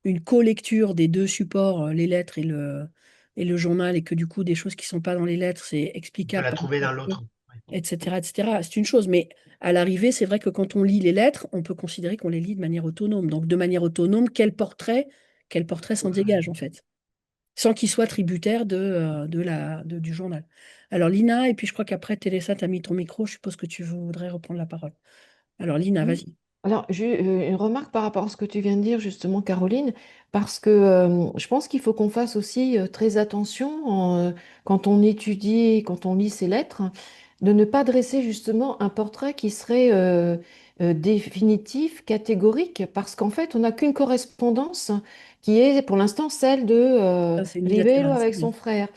une co-lecture des deux supports, les lettres et le journal, et que du coup, des choses qui ne sont pas dans les lettres, c'est Il peut explicable la par trouver dans l'écriture, l'autre. Ouais. etc., etc. C'est une chose, mais à l'arrivée, c'est vrai que quand on lit les lettres, on peut considérer qu'on les lit de manière autonome. Donc, de manière autonome, quel portrait s'en dégage, en fait, sans qu'il soit tributaire du journal. Alors, Lina, et puis je crois qu'après, Télessa, tu as mis ton micro, je suppose que tu voudrais reprendre la parole. Alors, Lina, Oui. vas-y. Alors, j'ai une remarque par rapport à ce que tu viens de dire, justement, Caroline, parce que je pense qu'il faut qu'on fasse aussi très attention quand on étudie, quand on lit ces lettres, de ne pas dresser justement un portrait qui serait définitif, catégorique, parce qu'en fait, on n'a qu'une correspondance qui est pour l'instant celle de Ça, c'est Libello unilatéral, c'est avec bien. son frère.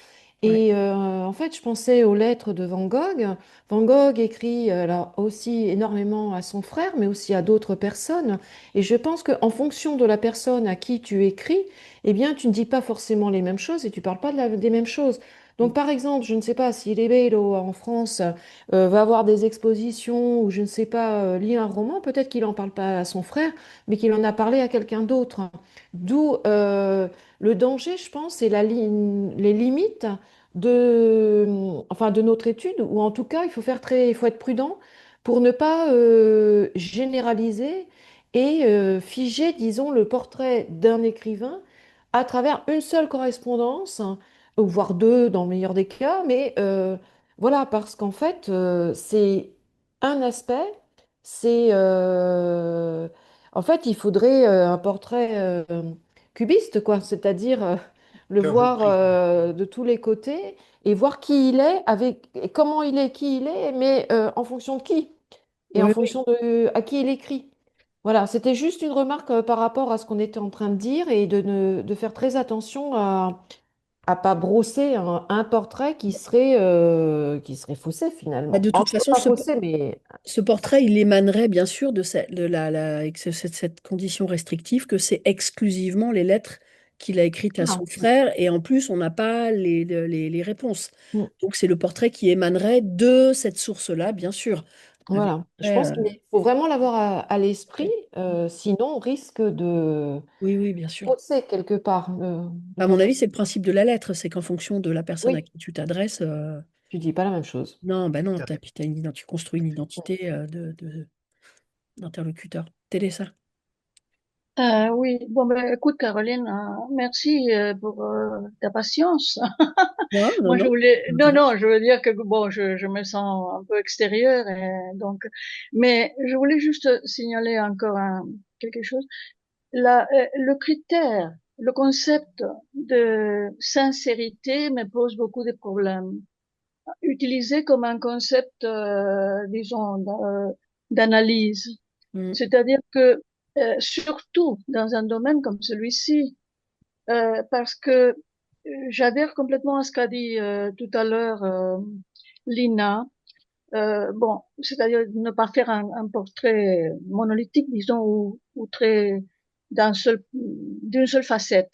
Ouais, Et en fait, je pensais aux lettres de Van Gogh. Van Gogh écrit alors, aussi énormément à son frère, mais aussi à d'autres personnes. Et je pense qu'en fonction de la personne à qui tu écris, eh bien, tu ne dis pas forcément les mêmes choses et tu ne parles pas des mêmes choses. Donc, par exemple, je ne sais pas si Ribeiro en France va avoir des expositions ou je ne sais pas, lit un roman, peut-être qu'il n'en parle pas à son frère, mais qu'il en a parlé à quelqu'un d'autre. D'où le danger, je pense, et les limites enfin, de notre étude, ou en tout cas, il faut être prudent pour ne pas généraliser et figer, disons, le portrait d'un écrivain à travers une seule correspondance ou voire deux dans le meilleur des cas, mais voilà, parce qu'en fait, c'est un aspect, c'est... en fait, il faudrait un portrait cubiste, quoi, c'est-à-dire le voir Compris. de tous les côtés et voir qui il est, avec, et comment il est, qui il est, mais en fonction de qui et en Oui, oui. fonction de à qui il écrit. Voilà, c'était juste une remarque par rapport à ce qu'on était en train de dire et de faire très attention à pas brosser un portrait qui serait faussé Bah, finalement. de En toute tout cas, façon, pas faussé, mais ce portrait, il émanerait bien sûr avec cette condition restrictive que c'est exclusivement les lettres qu'il a écrites à voilà. son frère et en plus, on n'a pas les réponses. Mm. Donc, c'est le portrait qui émanerait de cette source-là, bien sûr. Avec, Voilà. Je après, pense qu'il faut vraiment l'avoir à l'esprit, sinon on risque de oui, oui, bien sûr. fausser quelque part le À mon portrait. avis, c'est le principe de la lettre, c'est qu'en fonction de la personne à Oui, qui tu t'adresses, tu dis pas la même chose. non, ben non, Tout à fait. tu construis une identité d'interlocuteur. Télé ça. Oui, bon, ben, écoute, Caroline, merci pour ta patience. Non, non, Moi, je non, voulais, ça non, m'intéresse. non, je veux dire que bon, je me sens un peu extérieure, et donc, mais je voulais juste signaler encore quelque chose. Le critère, le concept de sincérité me pose beaucoup de problèmes. Utilisé comme un concept, disons, d'analyse. Mm. C'est-à-dire que, surtout dans un domaine comme celui-ci, parce que j'adhère complètement à ce qu'a dit tout à l'heure Lina. Bon, c'est-à-dire ne pas faire un portrait monolithique, disons, ou très d'une seule facette.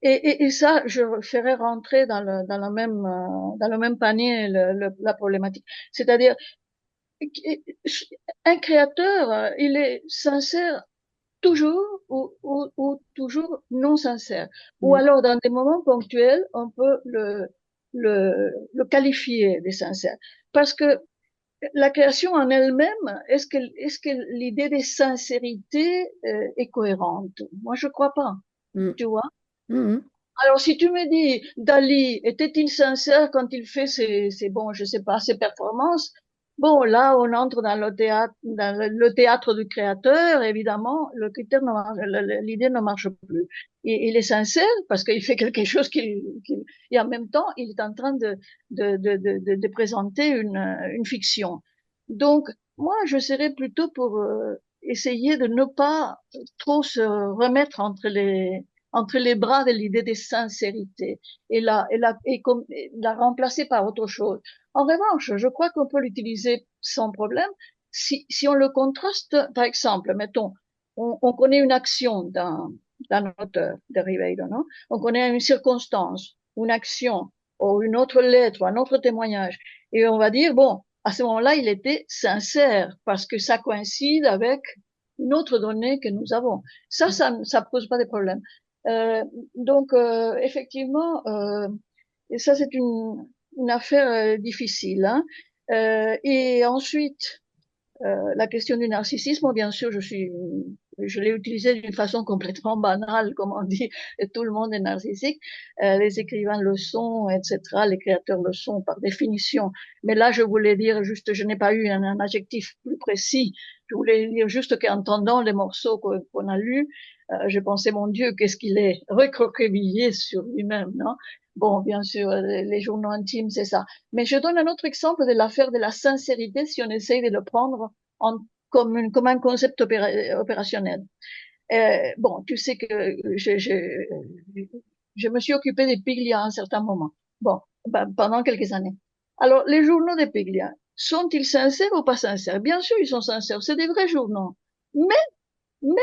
Et ça, je ferais rentrer dans le même panier la problématique. C'est-à-dire, un créateur, il est sincère toujours ou toujours non sincère. Ou Mm. alors, dans des moments ponctuels, on peut le qualifier de sincère. Parce que la création en elle-même, est-ce que l'idée de sincérité est cohérente? Moi, je crois pas. Mm. Tu vois? Mm. Mm. Alors, si tu me dis, Dali, était-il sincère quand il fait bon, je sais pas, ses performances? Bon, là, on entre le théâtre du créateur, évidemment, le critère ne marche, l'idée ne marche plus. Il est sincère parce qu'il fait quelque chose et en même temps, il est en train de présenter une fiction. Donc, moi, je serais plutôt pour essayer de ne pas trop se remettre entre les bras de l'idée de sincérité et la remplacer par autre chose. En revanche, je crois qu'on peut l'utiliser sans problème si on le contraste, par exemple, mettons, on connaît une action d'un auteur de Ribeiro, non? On connaît une circonstance, une action, ou une autre lettre, ou un autre témoignage. Et on va dire, bon, à ce moment-là, il était sincère parce que ça coïncide avec une autre donnée que nous avons. Ça pose pas de problème. Donc, effectivement, et ça, c'est une affaire difficile. Hein. Et ensuite, la question du narcissisme, bien sûr, je l'ai utilisé d'une façon complètement banale, comme on dit, et tout le monde est narcissique. Les écrivains le sont, etc. Les créateurs le sont par définition. Mais là, je voulais dire juste, je n'ai pas eu un adjectif plus précis. Je voulais dire juste qu'entendant les morceaux qu'on a lus, je pensais, mon Dieu, qu'est-ce qu'il est recroquevillé sur lui-même, non? Bon, bien sûr, les journaux intimes, c'est ça. Mais je donne un autre exemple de l'affaire de la sincérité si on essaye de le prendre comme un concept opérationnel. Bon, tu sais que je me suis occupée des Piglia à un certain moment. Bon, pendant quelques années. Alors, les journaux des Piglia, sont-ils sincères ou pas sincères? Bien sûr, ils sont sincères. C'est des vrais journaux. Mais,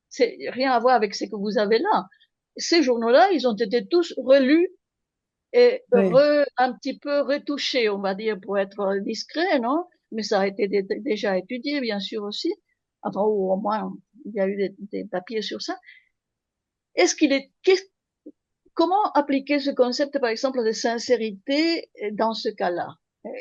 c'est rien à voir avec ce que vous avez là. Ces journaux-là, ils ont été tous relus et Ouais. un petit peu retouché, on va dire, pour être discret, non? Mais ça a été déjà étudié, bien sûr, aussi. Enfin, ou au moins, il y a eu des papiers sur ça. Est-ce qu'il est, comment appliquer ce concept, par exemple, de sincérité dans ce cas-là?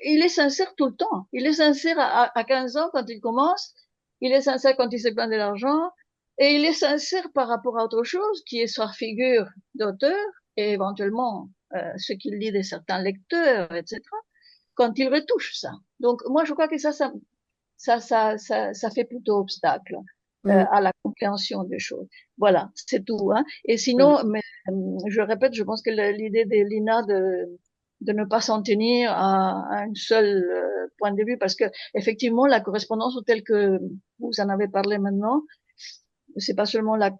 Il est sincère tout le temps. Il est sincère à 15 ans quand il commence. Il est sincère quand il se plaint de l'argent. Et il est sincère par rapport à autre chose, qui est sa figure d'auteur et éventuellement ce qu'il lit de certains lecteurs, etc. Quand il retouche ça. Donc, moi, je crois que ça fait plutôt obstacle Mm. à la compréhension des choses. Voilà, c'est tout. Hein. Et Ouais. sinon, mais, je répète, je pense que l'idée de Lina de ne pas s'en tenir à un seul point de vue, parce que effectivement, la correspondance telle que vous en avez parlé maintenant, c'est pas seulement la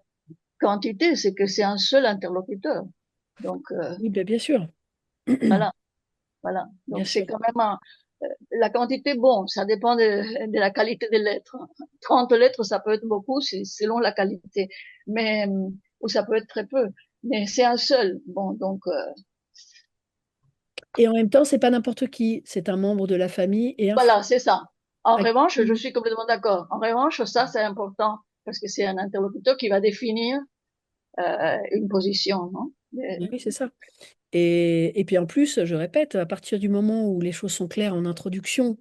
quantité, c'est que c'est un seul interlocuteur. Donc, Oui, bien sûr. voilà. Voilà. Bien Donc, c'est sûr. quand même la quantité, bon, ça dépend de la qualité des lettres. 30 lettres, ça peut être beaucoup, c'est selon la qualité. Mais, ou ça peut être très peu. Mais c'est un seul. Bon, donc, Et en même temps, c'est pas n'importe qui. C'est un membre de la famille et un frère voilà, c'est ça. En à revanche, je qui- suis complètement d'accord. En revanche, ça, c'est important. Parce que c'est un interlocuteur qui va définir une position, non? Oui, c'est ça. Et puis en plus, je répète, à partir du moment où les choses sont claires en introduction,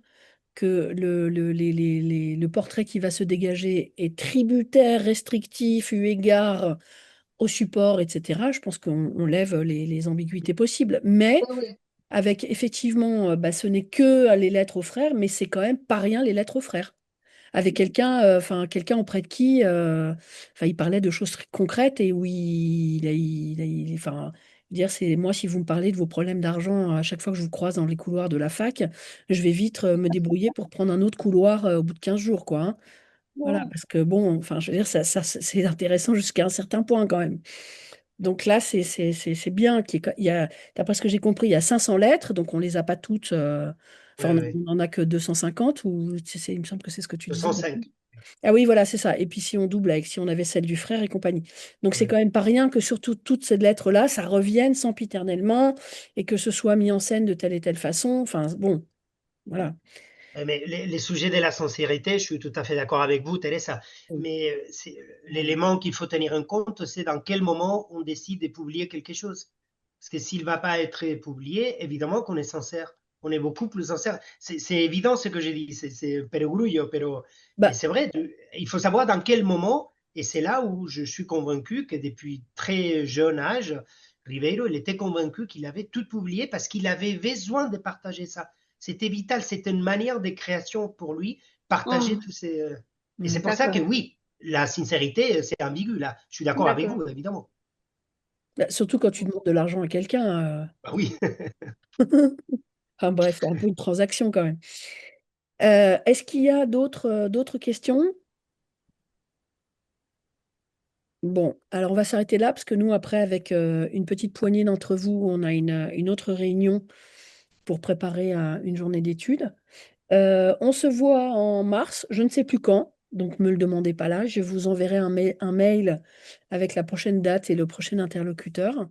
que le portrait qui va se dégager est tributaire, restrictif, eu égard au support, etc., je pense qu'on lève les ambiguïtés possibles. Mais Oui, oui. avec effectivement, bah, ce n'est que les lettres aux frères, mais c'est quand même pas rien les lettres aux frères. Avec quelqu'un, enfin quelqu'un auprès de qui, enfin il parlait de choses très concrètes et où enfin dire c'est moi si vous me parlez de vos problèmes d'argent à chaque fois que je vous croise dans les couloirs de la fac, je vais vite me débrouiller pour prendre un autre couloir au bout de 15 jours quoi. Hein. Voilà Bon, parce que bon, enfin je veux dire ça c'est intéressant jusqu'à un certain point quand même. Donc là, c'est bien il y a, d'après ce que j'ai compris, il y a 500 lettres, donc on les a pas toutes. Enfin, Oui, oui. on n'en a que 250, ou il me semble que c'est ce que tu disais. 205. Ah oui, voilà, c'est ça. Et puis si on double avec si on avait celle du frère et compagnie. Donc c'est Oui. quand même pas rien que surtout toutes ces lettres-là, ça revienne sempiternellement et que ce soit mis en scène de telle et telle façon. Enfin, bon, voilà. Mais les sujets de la sincérité, je suis tout à fait d'accord avec vous, Teresa. Mais l'élément qu'il faut tenir en compte, c'est dans quel moment on décide de publier quelque chose. Parce que s'il ne va pas être publié, évidemment qu'on est sincère. On est beaucoup plus sincère. C'est évident ce que j'ai dit, c'est perogrullo, mais Bah, c'est vrai, il faut savoir dans quel moment, et c'est là où je suis convaincu que depuis très jeune âge, Ribeiro, il était convaincu qu'il avait tout publié parce qu'il avait besoin de partager ça. C'était vital, c'était une manière de création pour lui, partager oh, tous ces. Et c'est hmm. pour ça que d'accord, oui, la sincérité, c'est ambigu là. Je suis d'accord avec d'accord. vous, évidemment. Bah, surtout quand tu demandes de l'argent à quelqu'un. Bah oui. Enfin bref, c'est un peu une transaction quand même. Est-ce qu'il y a d'autres questions? Bon, alors on va s'arrêter là parce que nous, après, avec une petite poignée d'entre vous, on a une autre réunion pour préparer une journée d'études. On se voit en mars, je ne sais plus quand, donc me le demandez pas là. Je vous enverrai un mail avec la prochaine date et le prochain interlocuteur.